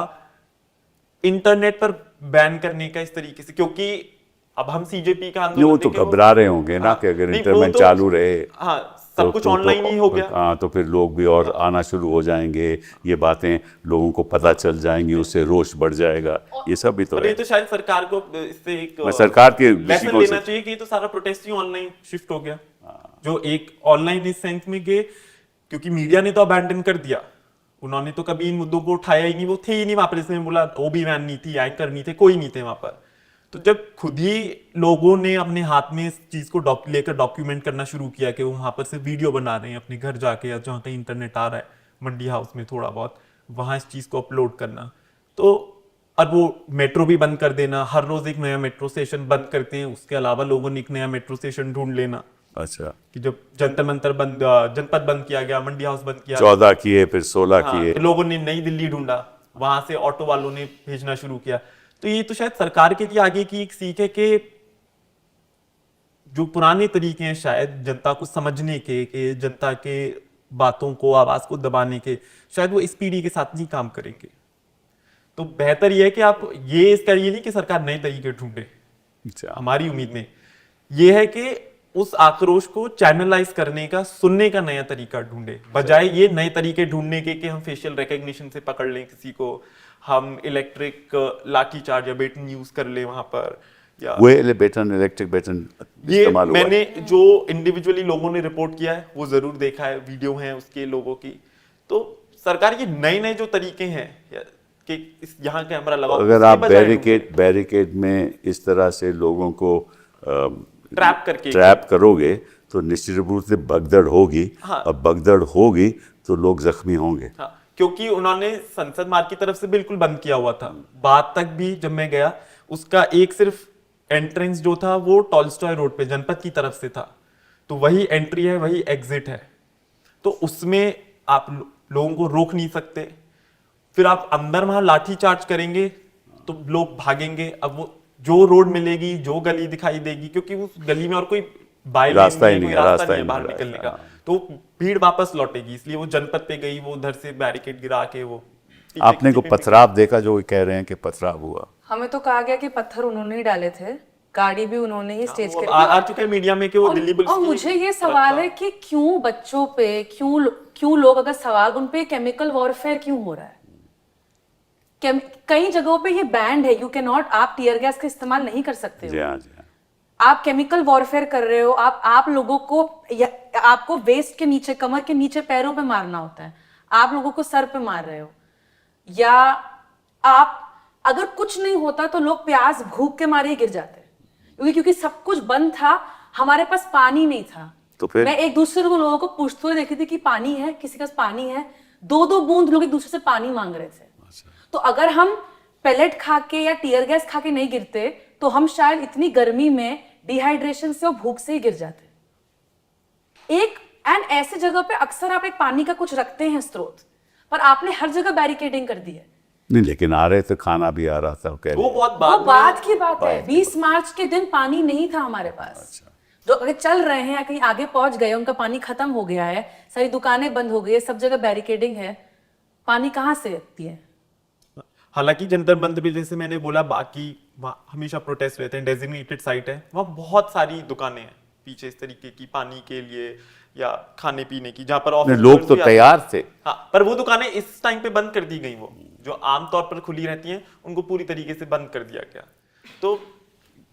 इंटरनेट पर बैन करने का इस तरीके से, क्योंकि अब हम सीजेपी का आंदोलन वो तो देखें, घबरा रहे होंगे ना कि अगर नहीं, इंटरनेट वो तो- चालू रहे हाँ, सब कुछ ऑनलाइन ही हो गया। हाँ, तो फिर लोग भी और आना शुरू हो जाएंगे, ये बातें लोगों को पता चल जाएंगी, उससे रोष बढ़ जाएगा, ये सब भी तो और ये है। तो शायद सरकार को इससे एक सरकार के लेसन दृष्टिकोण लेना से चाहिए कि ये तो सारा प्रोटेस्ट ही ऑनलाइन शिफ्ट हो गया, जो एक ऑनलाइन इस सेंस में कि क्योंकि मीडिया ने तो अबैंडन कर दिया, उन्होंने तो कभी इन मुद्दों को उठाया ही नहीं, वो थे ही नहीं वहां पर, इसमें बोला ओबी वैन नहीं थी, एंकर नहीं थे, कोई नहीं थे वहां पर। तो जब खुद ही लोगों ने अपने हाथ में इस चीज को लेकर डॉक्यूमेंट करना शुरू किया कि वो वहां पर से वीडियो बना रहे हैं अपने घर जाके, या जहाँ कहीं इंटरनेट आ रहा है मंडी हाउस में थोड़ा बहुत, वहां इस चीज को अपलोड करना, तो और वो मेट्रो भी बंद कर देना, हर रोज एक नया मेट्रो स्टेशन बंद करते हैं, उसके अलावा लोगों ने एक नया मेट्रो स्टेशन ढूंढ लेना। अच्छा, कि जब जंतर मंतर बंद, जनपद बंद किया गया, मंडी हाउस बंद किया, 14 किए, फिर 16 हाँ, किए। फिर लोगों ने नई दिल्ली ढूंढा, वहां से ऑटो वालों ने भेजना शुरू किया। तो ये तो शायद सरकार के लिए आगे की एक सीख है कि जो पुराने तरीके हैं शायद जनता को समझने के, कि जनता के बातों को, आवाज को दबाने के, शायद वो इस पीढ़ी के साथ नहीं काम करेंगे। तो बेहतर ये है कि आप ये इसका ये नहीं कि सरकार नए तरीके ढूंढे, अच्छा, हमारी उम्मीद में ये है कि उस आक्रोश को चैनलाइज करने का, सुनने का नया तरीका ढूंढे, बजाय ये नए तरीके ढूंढने के कि हम फेशियल रिकॉग्निशन से पकड़ लें किसी को, हम इलेक्ट्रिक लाठी चार्ज या बेटन यूज कर ले वहां पर, या वो इलेक्ट्रिक बैटन ये इस्तेमाल हुआ। मैंने जो इंडिविजुअली लोगों ने रिपोर्ट किया है वो जरूर देखा है, वीडियो है उसके लोगों की। तो सरकार ये नए नए जो तरीके हैं कि यहाँ कैमरा लगाओ, अगर उसके आप बजाय बैरिकेड में इस तरह से लोगों को ट्रैप करोगे तो निश्चित रूप से भगदड़ होगी, हाँ। और भगदड़ होगी तो लोग जख्मी होंगे। हाँ, क्योंकि उन्होंने संसद मार्ग की तरफ से बिल्कुल बंद किया हुआ था, बाद तक भी जब मैं गया उसका एक सिर्फ एंट्रेंस जो था वो टॉलस्टॉय रोड पे जनपद की तरफ से था, तो वही एंट्री है, वही एग्जिट है, तो उसमें आप लोगों को रोक नहीं सकते। फिर आप अंदर वहां लाठी चार्ज करेंगे तो लोग भागेंगे, अब वो जो रोड मिलेगी, जो गली दिखाई देगी, क्योंकि उस गली में और कोई रास्ता ही नहीं है, रास्ता नहीं है रास्ता बाहर ही नहीं, निकलने का, रास्ता। तो भीड़ वापस लौटेगी, इसलिए वो जनपद पे गई, वो उधर से बैरिकेड गिरा के वो आपने को पथराव देखा, जो कह रहे हैं कि पथराव हुआ? हमें तो कहा गया कि पत्थर उन्होंने ही डाले थे, गाड़ी भी उन्होंने ही स्टेज वो के आ चुके हैं मीडिया में कि वो दिल्ली पुलिस और की मुझे ये सवाल है कि क्यों बच्चों पे, क्यों लोग अगर सवाल उन पे केमिकल वॉरफेयर क्यों हो रहा है? कई जगहों पे ये बैंड है, यू कैन नॉट, आप टीयर गैस का इस्तेमाल नहीं कर सकते जी हो, हाँ, जी हाँ। आप केमिकल वॉरफेयर कर रहे हो, आप लोगों को आपको वेस्ट के नीचे, कमर के नीचे, पैरों पे मारना होता है, आप लोगों को सर पे मार रहे हो, या आप अगर कुछ नहीं होता तो लोग प्यास भूख के मारे ही गिर जाते, क्योंकि सब कुछ बंद था, हमारे पास पानी नहीं था। तो फिर मैं एक दूसरे को लोगों को पूछते हुए देखी थी कि पानी है, किसी के पास पानी है, 2-2 बूंद लोग एक दूसरे से पानी मांग रहे थे। तो अगर हम पेलेट खा के या टीयर गैस खा के नहीं गिरते तो हम शायद इतनी गर्मी में डिहाइड्रेशन से और भूख से ही गिर जाते। एंड ऐसे जगह पे अक्सर आप एक पानी का कुछ रखते हैं स्रोत, पर आपने हर जगह बैरिकेडिंग कर दी है। नहीं, लेकिन आ रहे थे, खाना भी आ रहा था, कह वो रहे बहुत वो बाद बात की बात है। 20 मार्च के दिन पानी नहीं था हमारे पास। जो अगर चल रहे हैं या कहीं आगे पहुंच गए, उनका पानी खत्म हो गया है, सारी दुकानें बंद हो गई है, सब जगह बैरिकेडिंग है, पानी कहाँ से आती है? हालांकि जंतर मंतर भी, जैसे मैंने बोला, बाकी वहाँ हमेशा प्रोटेस्ट रहते हैं, डेजिग्नेटेड साइट है, वहाँ बहुत सारी दुकानें हैं पीछे इस तरीके की, पानी के लिए या खाने पीने की, जहाँ पर ऑफिस लोग तो तैयार थे। हाँ, पर वो दुकानें इस टाइम पे बंद कर दी गई। वो जो आमतौर पर खुली रहती हैं उनको पूरी तरीके से बंद कर दिया गया। तो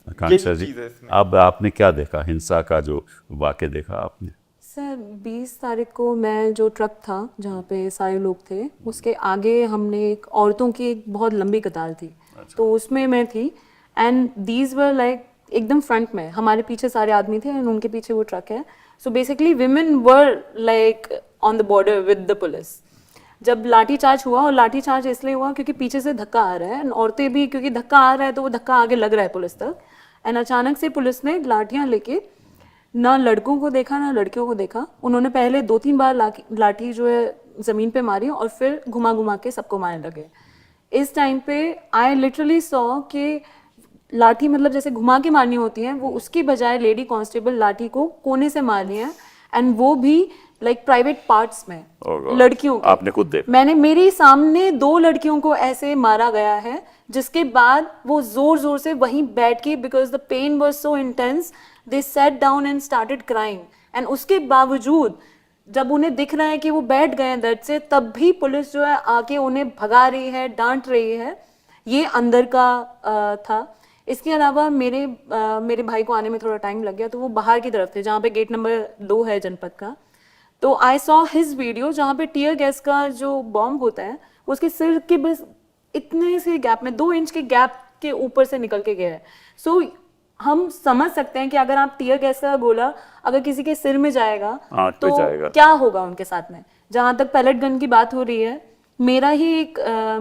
आकांक्षा यही जी, चीज़ है इसमें। अब आपने क्या देखा, हिंसा का जो वाक़या देखा आपने? सर 20 तारीख को मैं जो ट्रक था जहाँ पे सारे लोग थे, उसके आगे हमने एक औरतों की एक बहुत लंबी कतार थी, तो उसमें मैं थी। एंड दीज वर लाइक एकदम फ्रंट में, हमारे पीछे सारे आदमी थे एंड उनके पीछे वो ट्रक है। So basically women were like on the border with the police. जब लाठी चार्ज हुआ, और लाठी चार्ज इसलिए हुआ क्योंकि पीछे से धक्का आ रहा है, एंड औरतें भी, क्योंकि धक्का आ रहा है तो वो धक्का आगे लग रहा है पुलिस तक। एंड अचानक से पुलिस ने लाठियाँ लेके ना लड़कों को देखा ना लड़कियों को देखा। उन्होंने पहले 2-3 बार लाठी जो है ज़मीन पे मारी और फिर घुमा घुमा के सबको मारने लगे। इस टाइम पे आई लिटरली सॉ कि लाठी मतलब जैसे घुमा के मारनी होती है, वो उसकी बजाय लेडी कांस्टेबल लाठी को कोने से मार रही है, एंड वो भी लाइक प्राइवेट पार्ट्स में, लड़कियों को। आपने खुद देखा? मैंने, मेरे सामने 2 लड़कियों को ऐसे मारा गया है, जिसके बाद वो जोर जोर से वहीं बैठ के, because the pain was so intense, they sat down and started crying. And उसके बावजूद जब उन्हें दिख रहा है कि वो बैठ गए हैं दर्द से, तब भी पुलिस जो है आके उन्हें भगा रही है, डांट रही है। ये अंदर का था। इसके अलावा मेरे भाई को आने में थोड़ा टाइम लग गया, तो वो बाहर की तरफ थे जहाँ पे गेट नंबर 2 है जनपद का। तो आई सॉ हिज वीडियो जहाँ पे टीयर गैस का जो बॉम्ब होता है उसके सिर के बस इतने से गैप में, 2 इंच के गैप के ऊपर से निकल के गया है। सो हम समझ सकते हैं कि अगर आप टीयर गैस का गोला अगर किसी के सिर में जाएगा तो जाएगा। क्या होगा उनके साथ में। जहाँ तक पैलेट गन की बात हो रही है, मेरा ही एक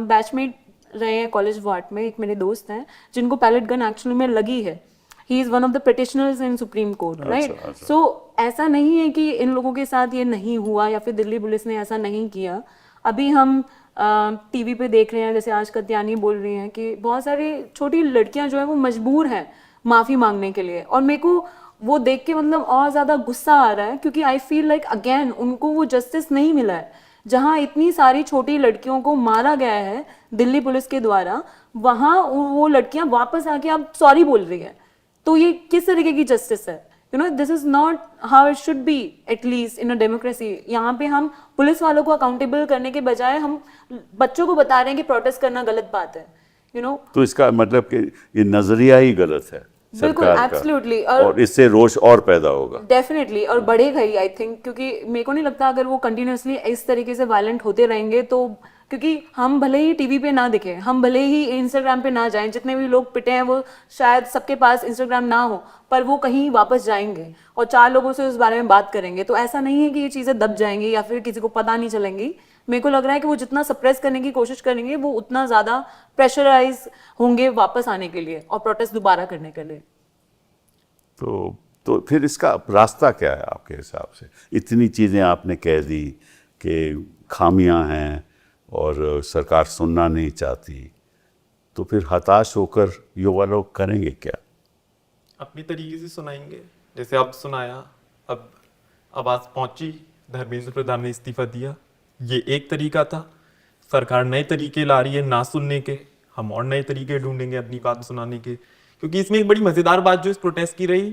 बैचमेट रहे हैं कॉलेज वार्ड में, एक मेरे दोस्त हैं जिनको पैलेट गन एक्चुअली में लगी है। He is one of the petitioners in supreme court, right. So ऐसा नहीं है कि इन लोगों के साथ ये नहीं हुआ या फिर दिल्ली पुलिस ने ऐसा नहीं किया। अभी हम टीवी पे देख रहे हैं, जैसे आज कत्यानी बोल रही हैं कि बहुत सारी छोटी लड़कियां जो है वो मजबूर हैं माफ़ी मांगने के लिए, और मेरे को वो देख के मतलब और ज़्यादा गुस्सा आ रहा है, क्योंकि आई फील लाइक अगेन उनको वो जस्टिस नहीं मिला है। जहाँ इतनी सारी छोटी लड़कियों को मारा गया है दिल्ली पुलिस के द्वारा, वहाँ वो लड़कियां वापस आके अब सॉरी बोल रही है। तो ये किस तरीके की जस्टिस है? You know, this is not how it should be, at least in a democracy. यहाँ पे हम पुलिस वालों को अकाउंटेबल करने के बजाय हम बच्चों को बता रहे हैं कि प्रोटेस्ट करना गलत बात है, यू नो। तो इसका मतलब कि ये नजरिया ही गलत है बिल्कुल, सरकार का, एब्सोल्युटली। और इससे रोष और पैदा होगा डेफिनेटली, और बढ़ेगा ही आई थिंक, क्योंकि मेरे को नहीं लगता अगर वो कंटिन्यूअसली इस तरीके से वायलेंट होते रहेंगे तो, क्योंकि हम भले ही टीवी पे ना दिखे, हम भले ही इंस्टाग्राम पे ना जाएं, जितने भी लोग पिटे हैं वो शायद सबके पास इंस्टाग्राम ना हो, पर वो कहीं वापस जाएंगे और 4 लोगों से उस बारे में बात करेंगे। तो ऐसा नहीं है कि ये चीज़ें दब जाएंगी या फिर किसी को पता नहीं चलेंगी। मेरे को लग रहा है कि वो जितना सप्रेस करने की कोशिश करेंगे वो उतना ज़्यादा प्रेशराइज होंगे वापस आने के लिए और प्रोटेस्ट दोबारा करने के लिए। तो फिर इसका रास्ता क्या है आपके हिसाब से? इतनी चीज़ें आपने कह दी कि खामियां हैं और सरकार सुनना नहीं चाहती, तो फिर हताश होकर युवा लोग करेंगे क्या? अपनी तरीके से सुनाएंगे, जैसे अब सुनाया, अब आवाज़ पहुंची, धर्मेंद्र प्रधान ने इस्तीफा दिया, ये एक तरीका था। सरकार नए तरीके ला रही है ना सुनने के, हम और नए तरीके ढूंढेंगे अपनी बात सुनाने के। क्योंकि इसमें एक बड़ी मजेदार बात जो इस प्रोटेस्ट की रही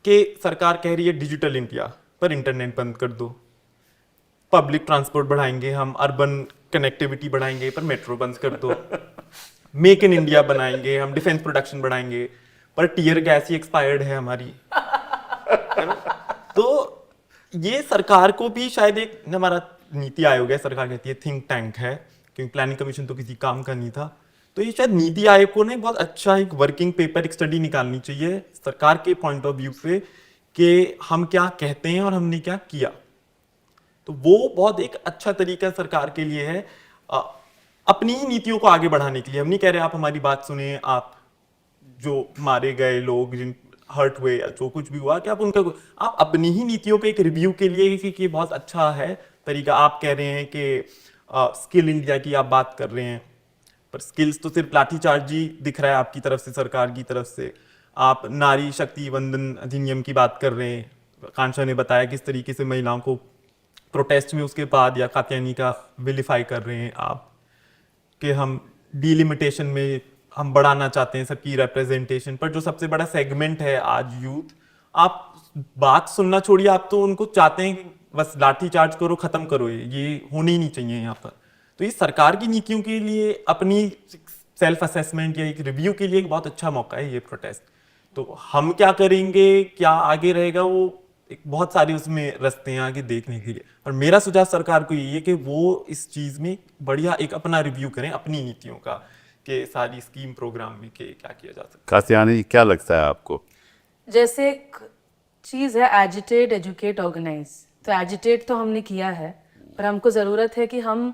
कि सरकार कह रही है डिजिटल इंडिया, पर इंटरनेट बंद कर दो, पब्लिक ट्रांसपोर्ट बढ़ाएंगे हम, अर्बन कनेक्टिविटी बढ़ाएंगे, पर मेट्रो बंद कर दो, मेक इन इंडिया बनाएंगे हम, डिफेंस प्रोडक्शन बढ़ाएंगे, पर टीयर गैस ही एक्सपायर्ड है हमारी, है ना? तो ये सरकार को भी शायद एक, हमारा नीति आयोग है, सरकार कहती है थिंक टैंक है, क्योंकि प्लानिंग कमीशन तो किसी काम का नहीं था, तो ये शायद नीति आयोग को ने बहुत अच्छा एक वर्किंग पेपर, एक स्टडी निकालनी चाहिए सरकार के पॉइंट ऑफ व्यू से कि हम क्या कहते हैं और हमने क्या किया। तो वो बहुत एक अच्छा तरीका सरकार के लिए है। अपनी ही नीतियों को आगे बढ़ाने के लिए। हम नहीं कह रहे आप हमारी बात सुने, आप जो मारे गए लोग, जिन हर्ट हुए या जो कुछ भी हुआ, कि आप अपनी ही नीतियों पे एक रिव्यू के लिए, कि बहुत अच्छा है तरीका। आप कह रहे हैं कि स्किल इंडिया की आप बात कर रहे हैं, पर स्किल्स तो सिर्फ लाठीचार्ज ही दिख रहा है आपकी तरफ से, सरकार की तरफ से। आप नारी शक्ति वंदन अधिनियम की बात कर रहे हैं, कांक्षा ने बताया किस तरीके से महिलाओं को प्रोटेस्ट में उसके बाद, या कात्यायनी का विलिफाई कर रहे हैं आप, कि हम डिलिमिटेशन में हम बढ़ाना चाहते हैं सबकी रिप्रेजेंटेशन। पर जो सबसे बड़ा सेगमेंट है आज यूथ, आप बात सुनना छोड़िए, आप तो उनको चाहते हैं कि बस लाठी चार्ज करो, खत्म करो, ये होने ही नहीं चाहिए यहाँ पर। तो ये सरकार की नीतियों के लिए अपनी सेल्फ असेसमेंट या एक रिव्यू के लिए एक बहुत अच्छा मौका है ये प्रोटेस्ट। तो हम क्या करेंगे, क्या आगे रहेगा, वो एक बहुत सारे उसमें रास्ते हैं आगे देखने के लिए। पर मेरा सुझाव सरकार को यही है कि वो इस चीज में बढ़िया एक अपना रिव्यू करें अपनी नीतियों का, कि सारी स्कीम प्रोग्राम में के क्या किया जा सकता कात्यायनी, क्या लगता है आपको? जैसे एक चीज है एजिटेट, एजुकेट, ऑर्गेनाइज। तो एजिटेट तो हमने किया है, पर हमको जरूरत है कि हम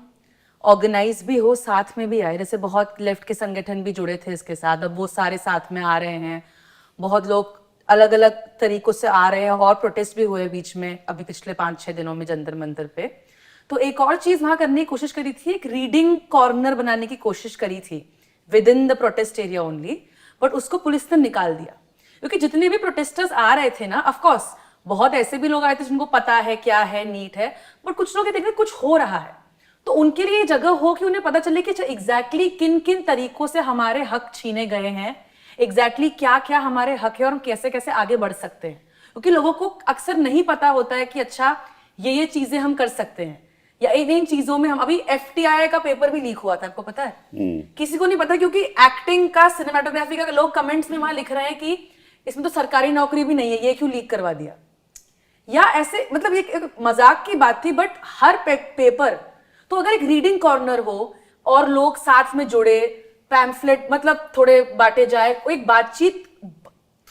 ऑर्गेनाइज भी हो, साथ में भी आए। जैसे बहुत लेफ्ट के संगठन भी जुड़े थे इसके साथ, अब वो सारे साथ में आ रहे हैं। बहुत लोग अलग अलग तरीकों से आ रहे हैं, और प्रोटेस्ट भी हुए बीच में अभी पिछले 5-6 दिनों में जंतर मंतर पे। तो एक और चीज वहां करने की कोशिश करी थी, एक रीडिंग कॉर्नर बनाने की कोशिश करी थी with in the protest area only, but उसको पुलिस ने निकाल दिया। क्योंकि जितने भी प्रोटेस्टर्स आ रहे थे ना, ऑफ कोर्स बहुत ऐसे भी लोग आए थे जिनको पता है क्या है नीट है, बट कुछ लोग ये देख रहे कुछ हो रहा है, तो उनके लिए जगह हो कि उन्हें पता चले कि एग्जैक्टली किन किन तरीकों से हमारे हक छीने गए हैं, एग्जैक्टली क्या क्या हमारे हक है और हम कैसे कैसे आगे बढ़ सकते हैं। क्योंकि लोगों को अक्सर नहीं पता होता है कि अच्छा ये चीजें हम कर सकते हैं, या इन चीजों में हम, अभी FTI का पेपर भी लीक हुआ था, आपको पता है? किसी को नहीं पता, क्योंकि एक्टिंग का, सिनेमेटोग्राफी का लोग कमेंट्स में वहां लिख रहे हैं कि इसमें तो सरकारी नौकरी भी नहीं है, ये क्यों लीक करवा दिया, या ऐसे। मतलब ये एक मजाक की बात थी, बट हर पेपर, तो अगर एक रीडिंग कॉर्नर हो और लोग साथ में जुड़े, पैम्फलेट मतलब थोड़े बांटे जाए, एक बातचीत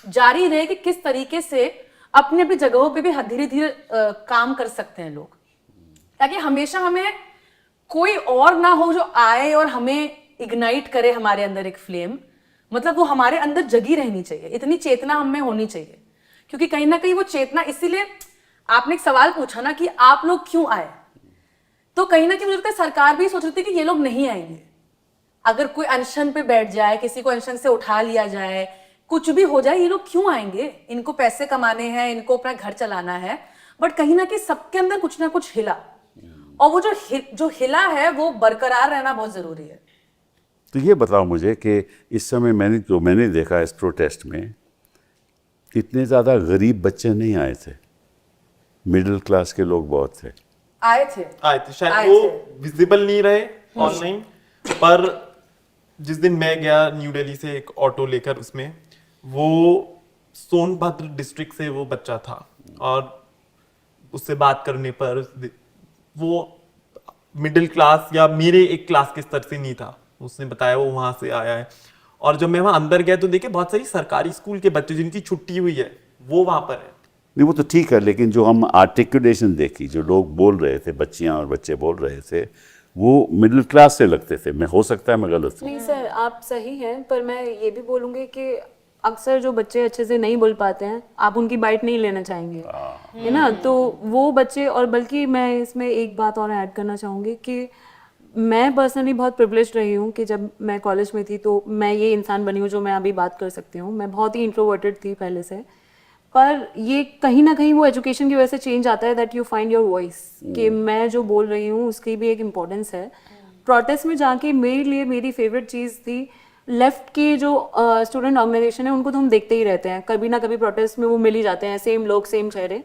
जारी रहे कि किस तरीके से अपने अपनी जगहों पे भी धीरे धीरे काम कर सकते हैं लोग, ताकि हमेशा हमें कोई और ना हो जो आए और हमें इग्नाइट करे हमारे अंदर एक फ्लेम। मतलब वो हमारे अंदर जगी रहनी चाहिए, इतनी चेतना हमें होनी चाहिए। क्योंकि कहीं ना कहीं वो चेतना, इसीलिए आपने एक सवाल पूछा ना कि आप लोग क्यों आए, तो कहीं ना कहीं मुझे लगता है सरकार भी सोच रही थी कि ये लोग नहीं आएंगे। अगर कोई अनशन पे बैठ जाए, किसी को अनशन से उठा लिया जाए, कुछ भी हो जाए, ये लोग क्यों आएंगे, इनको पैसे कमाने हैं, इनको अपना घर चलाना है। बट कहीं ना कहीं सबके अंदर कुछ ना कुछ हिला, और वो जो हिला है वो बरकरार रहना बहुत जरूरी है। तो ये बताओ मुझे कि इस समय मैंने देखा इस प्रोटेस्ट में इतने ज़्यादा गरीब बच्चे नहीं आए थे, मिडिल क्लास के लोग बहुत थे। आए थे शायद वो विजिबल नहीं रहे ऑनलाइन। पर जिस दिन मैं गया न्यू दिल्ली से एक ऑटो लेकर, उसमें वो सोनभद्र डिस्ट्रिक्ट से वो बच्चा था, और उससे बात करने पर वो मिडिल क्लास या मेरे एक क्लास के स्तर से नहीं था। उसने बताया वो वहां से आया है। और जब मैं वहां अंदर गया तो देखे बहुत सारी सरकारी स्कूल के बच्चे जिनकी छुट्टी हुई है वो वहां पर है। नहीं, वो तो ठीक है, लेकिन जो हम आर्टिकुलेशन देखी, जो लोग बोल रहे थे, बच्चियां और बच्चे बोल रहे थे, वो मिडिल क्लास से लगते थे। मैं, हो सकता है मैं गलत हूँ। नहीं सर, आप सही हैं, पर मैं ये भी बोलूँगी कि अक्सर जो बच्चे अच्छे से नहीं बोल पाते हैं, आप उनकी बाइट नहीं लेना चाहेंगे, है ना? तो वो बच्चे, और बल्कि मैं इसमें एक बात और ऐड करना चाहूँगी कि मैं पर्सनली बहुत प्रिविलेज्ड रही हूँ कि जब मैं कॉलेज में थी तो मैं ये इंसान बनी हूँ जो मैं अभी बात कर सकती हूँ। मैं बहुत ही इंट्रोवर्टेड थी पहले से, पर ये कहीं ना कहीं वो एजुकेशन की वजह से चेंज आता है, that you find your voice, कि मैं जो बोल रही हूँ उसकी भी एक इम्पोर्टेंस है। प्रोटेस्ट में जाके मेरे लिए मेरी फेवरेट चीज़ थी, लेफ्ट के जो स्टूडेंट ऑर्गेनाइजेशन है उनको तो हम देखते ही रहते हैं, कभी ना कभी प्रोटेस्ट में वो मिल ही जाते हैं, सेम लोग सेम चेहरे।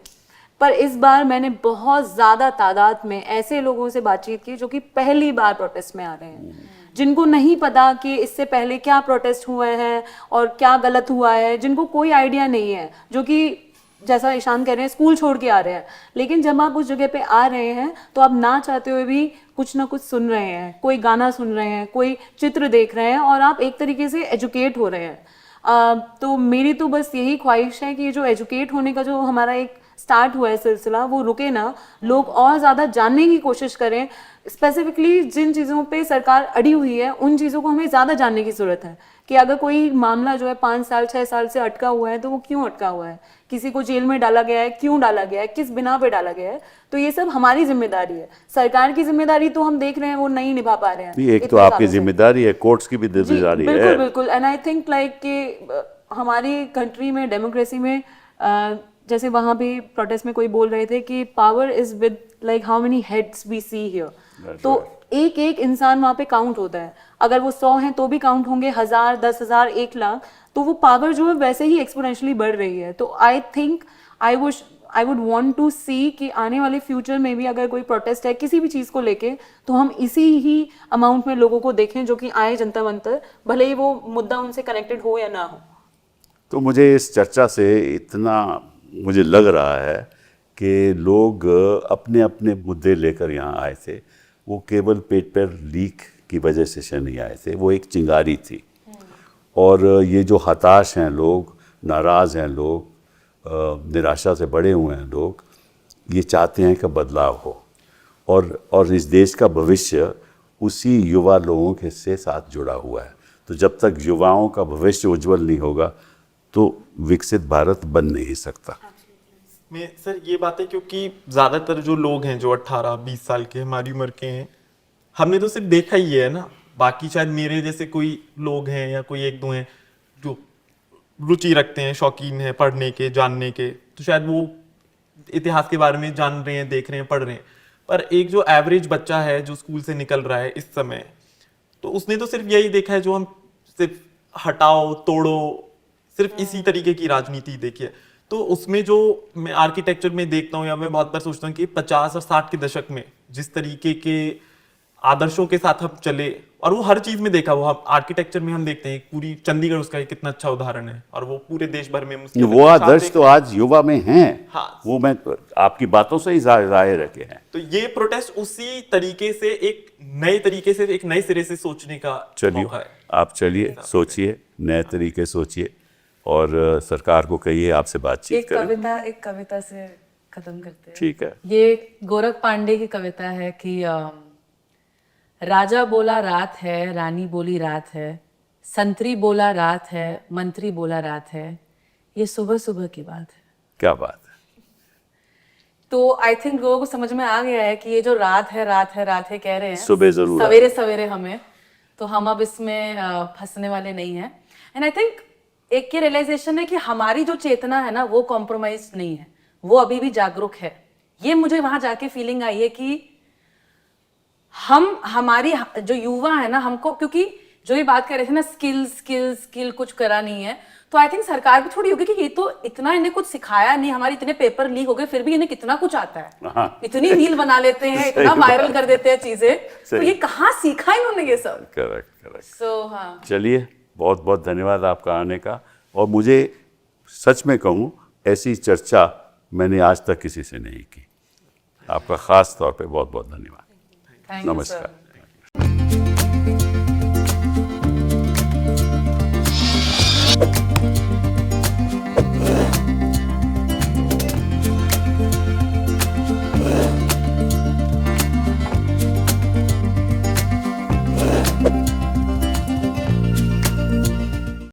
पर इस बार मैंने बहुत ज़्यादा तादाद में ऐसे लोगों से बातचीत की जो कि पहली बार प्रोटेस्ट में आ रहे हैं, जिनको नहीं पता कि इससे पहले क्या प्रोटेस्ट हुए हैं और क्या गलत हुआ है, जिनको कोई आइडिया नहीं है, जो कि जैसा ईशान कह रहे हैं स्कूल छोड़ के आ रहे हैं। लेकिन जब आप उस जगह पे आ रहे हैं तो आप ना चाहते हुए भी कुछ ना कुछ सुन रहे हैं, कोई गाना सुन रहे हैं, कोई चित्र देख रहे हैं, और आप एक तरीके से एजुकेट हो रहे हैं। तो मेरी तो बस यही ख्वाहिश है कि जो एजुकेट होने का जो हमारा एक स्टार्ट हुआ है सिलसिला वो रुके ना, लोग और ज़्यादा जानने की कोशिश करें। स्पेसिफिकली जिन चीज़ों पे सरकार अड़ी हुई है उन चीज़ों को हमें ज़्यादा जानने की ज़रूरत है कि अगर कोई मामला जो है 5 साल 6 साल से अटका हुआ है तो वो क्यों अटका हुआ है, किसी को जेल में डाला गया है, क्यों डाला गया है, किस बिना पे डाला गया है। तो ये सब हमारी जिम्मेदारी है। सरकार की जिम्मेदारी तो हम देख रहे हैं वो नहीं निभा पा रहे हैं। नहीं, एक तो इतने आपकी सालों से। जिम्मेदारी है, कोर्ट्स की भी जिम्मेदारी बिल्कुल है। बिल्कुल। एंड आई थिंक लाइक कि हमारी कंट्री में डेमोक्रेसी में जैसे वहाँ भी प्रोटेस्ट में कोई बोल रहे थे कि power is with like how many heads we see here. तो एक एक इंसान वहाँ पे काउंट होता है। अगर वो 100 हैं तो भी काउंट होंगे, 1000, 10,000, 1 लाख। तो वो पावर जो है वैसे ही एक्सपोनेंशियली बढ़ रही है। तो I think I would want to see कि आने वाले फ्यूचर में भी अगर कोई प्रोटेस्ट है किसी भी चीज़ को लेके तो हम इसी ही अमाउंट में लोगों को देखें जो कि आए जनता मंतर, भले ही वो मुद्दा उनसे कनेक्टेड हो या ना हो। तो मुझे इस चर्चा से इतना मुझे लग रहा है कि लोग अपने अपने मुद्दे लेकर यहाँ आए थे। वो केवल पेपर लीक की वजह से नहीं आए थे, वो एक चिंगारी थी। और ये जो हताश हैं लोग, नाराज़ हैं लोग, निराशा से बड़े हुए हैं लोग, ये चाहते हैं कि बदलाव हो। और इस देश का भविष्य उसी युवा लोगों के से साथ जुड़ा हुआ है। तो जब तक युवाओं का भविष्य उज्जवल नहीं होगा तो विकसित भारत बन नहीं सकता। मैं सर ये बात है क्योंकि ज़्यादातर जो लोग हैं जो 18-20 साल के हमारी उम्र के हैं, हमने तो सिर्फ देखा ही है ना। बाकी शायद मेरे जैसे कोई लोग हैं या कोई एक दो हैं जो रुचि रखते हैं, शौकीन हैं पढ़ने के, जानने के, तो शायद वो इतिहास के बारे में जान रहे हैं, देख रहे हैं, पढ़ रहे हैं। पर एक जो एवरेज बच्चा है जो स्कूल से निकल रहा है इस समय, तो उसने तो सिर्फ यही देखा है जो हम सिर्फ हटाओ तोड़ो, सिर्फ इसी तरीके की राजनीति देखी है। तो उसमें जो मैं आर्किटेक्चर में देखता हूँ या मैं बहुत बार सोचता हूँ कि 50 और 60 के दशक में जिस तरीके के आदर्शों के साथ हम चले, और वो हर चीज में देखा, वो हम आर्किटेक्चर में हम देखते हैं, पूरी चंडीगढ़ उसका एक कितना अच्छा उदाहरण है, और वो पूरे देश भर में वो आदर्श तो आज युवा में हैं। हाँ। वो मैं आपकी बातों से ही जाहिर रखे हैं। तो ये प्रोटेस्ट उसी तरीके से एक नए तरीके से, एक नए सिरे से सोचने का चलिए, मौका है। आप चलिए, सोचिए, नए तरीके सोचिए और सरकार को कहिए आपसे बातचीत एक करें। एक कविता से खत्म करते हैं। ठीक है। ये गोरख पांडे की कविता है कि राजा बोला रात है, रानी बोली रात है, संतरी बोला रात है, मंत्री बोला रात है, ये सुबह सुबह की बात है। क्या बात है। तो आई थिंक लोगों को समझ में आ गया है कि ये जो रात है रात है रात है कह रहे हैं, सुबह जरूर सवेरे सवेरे हमें, तो हम अब इसमें फंसने वाले नहीं हैं। एंड आई थिंक एक ये रियलाइजेशन है कि हमारी जो चेतना है ना वो कॉम्प्रोमाइज नहीं है, वो अभी भी जागरूक है। ये मुझे वहां जाके फीलिंग आई है कि हमारी जो युवा है ना, हमको, क्योंकि जो ये बात कर रहे थे ना स्किल कुछ करा नहीं है, तो आई थिंक सरकार भी थोड़ी होगी कि ये तो इतना इन्हें कुछ सिखाया नहीं, हमारे इतने पेपर लीक हो गए फिर भी इन्हें कितना कुछ आता है। हाँ। इतनी रील बना लेते हैं, इतना वायरल कर देते हैं चीजें, तो ये कहाँ सीखा इन्होंने ये सब। करेक्ट। सो हाँ, चलिए, बहुत बहुत धन्यवाद आपका आने का। और मुझे सच में कहूँ, ऐसी चर्चा मैंने आज तक किसी से नहीं की। आपका खास तौर पे बहुत बहुत धन्यवाद। Thank you sir. नमस्कार।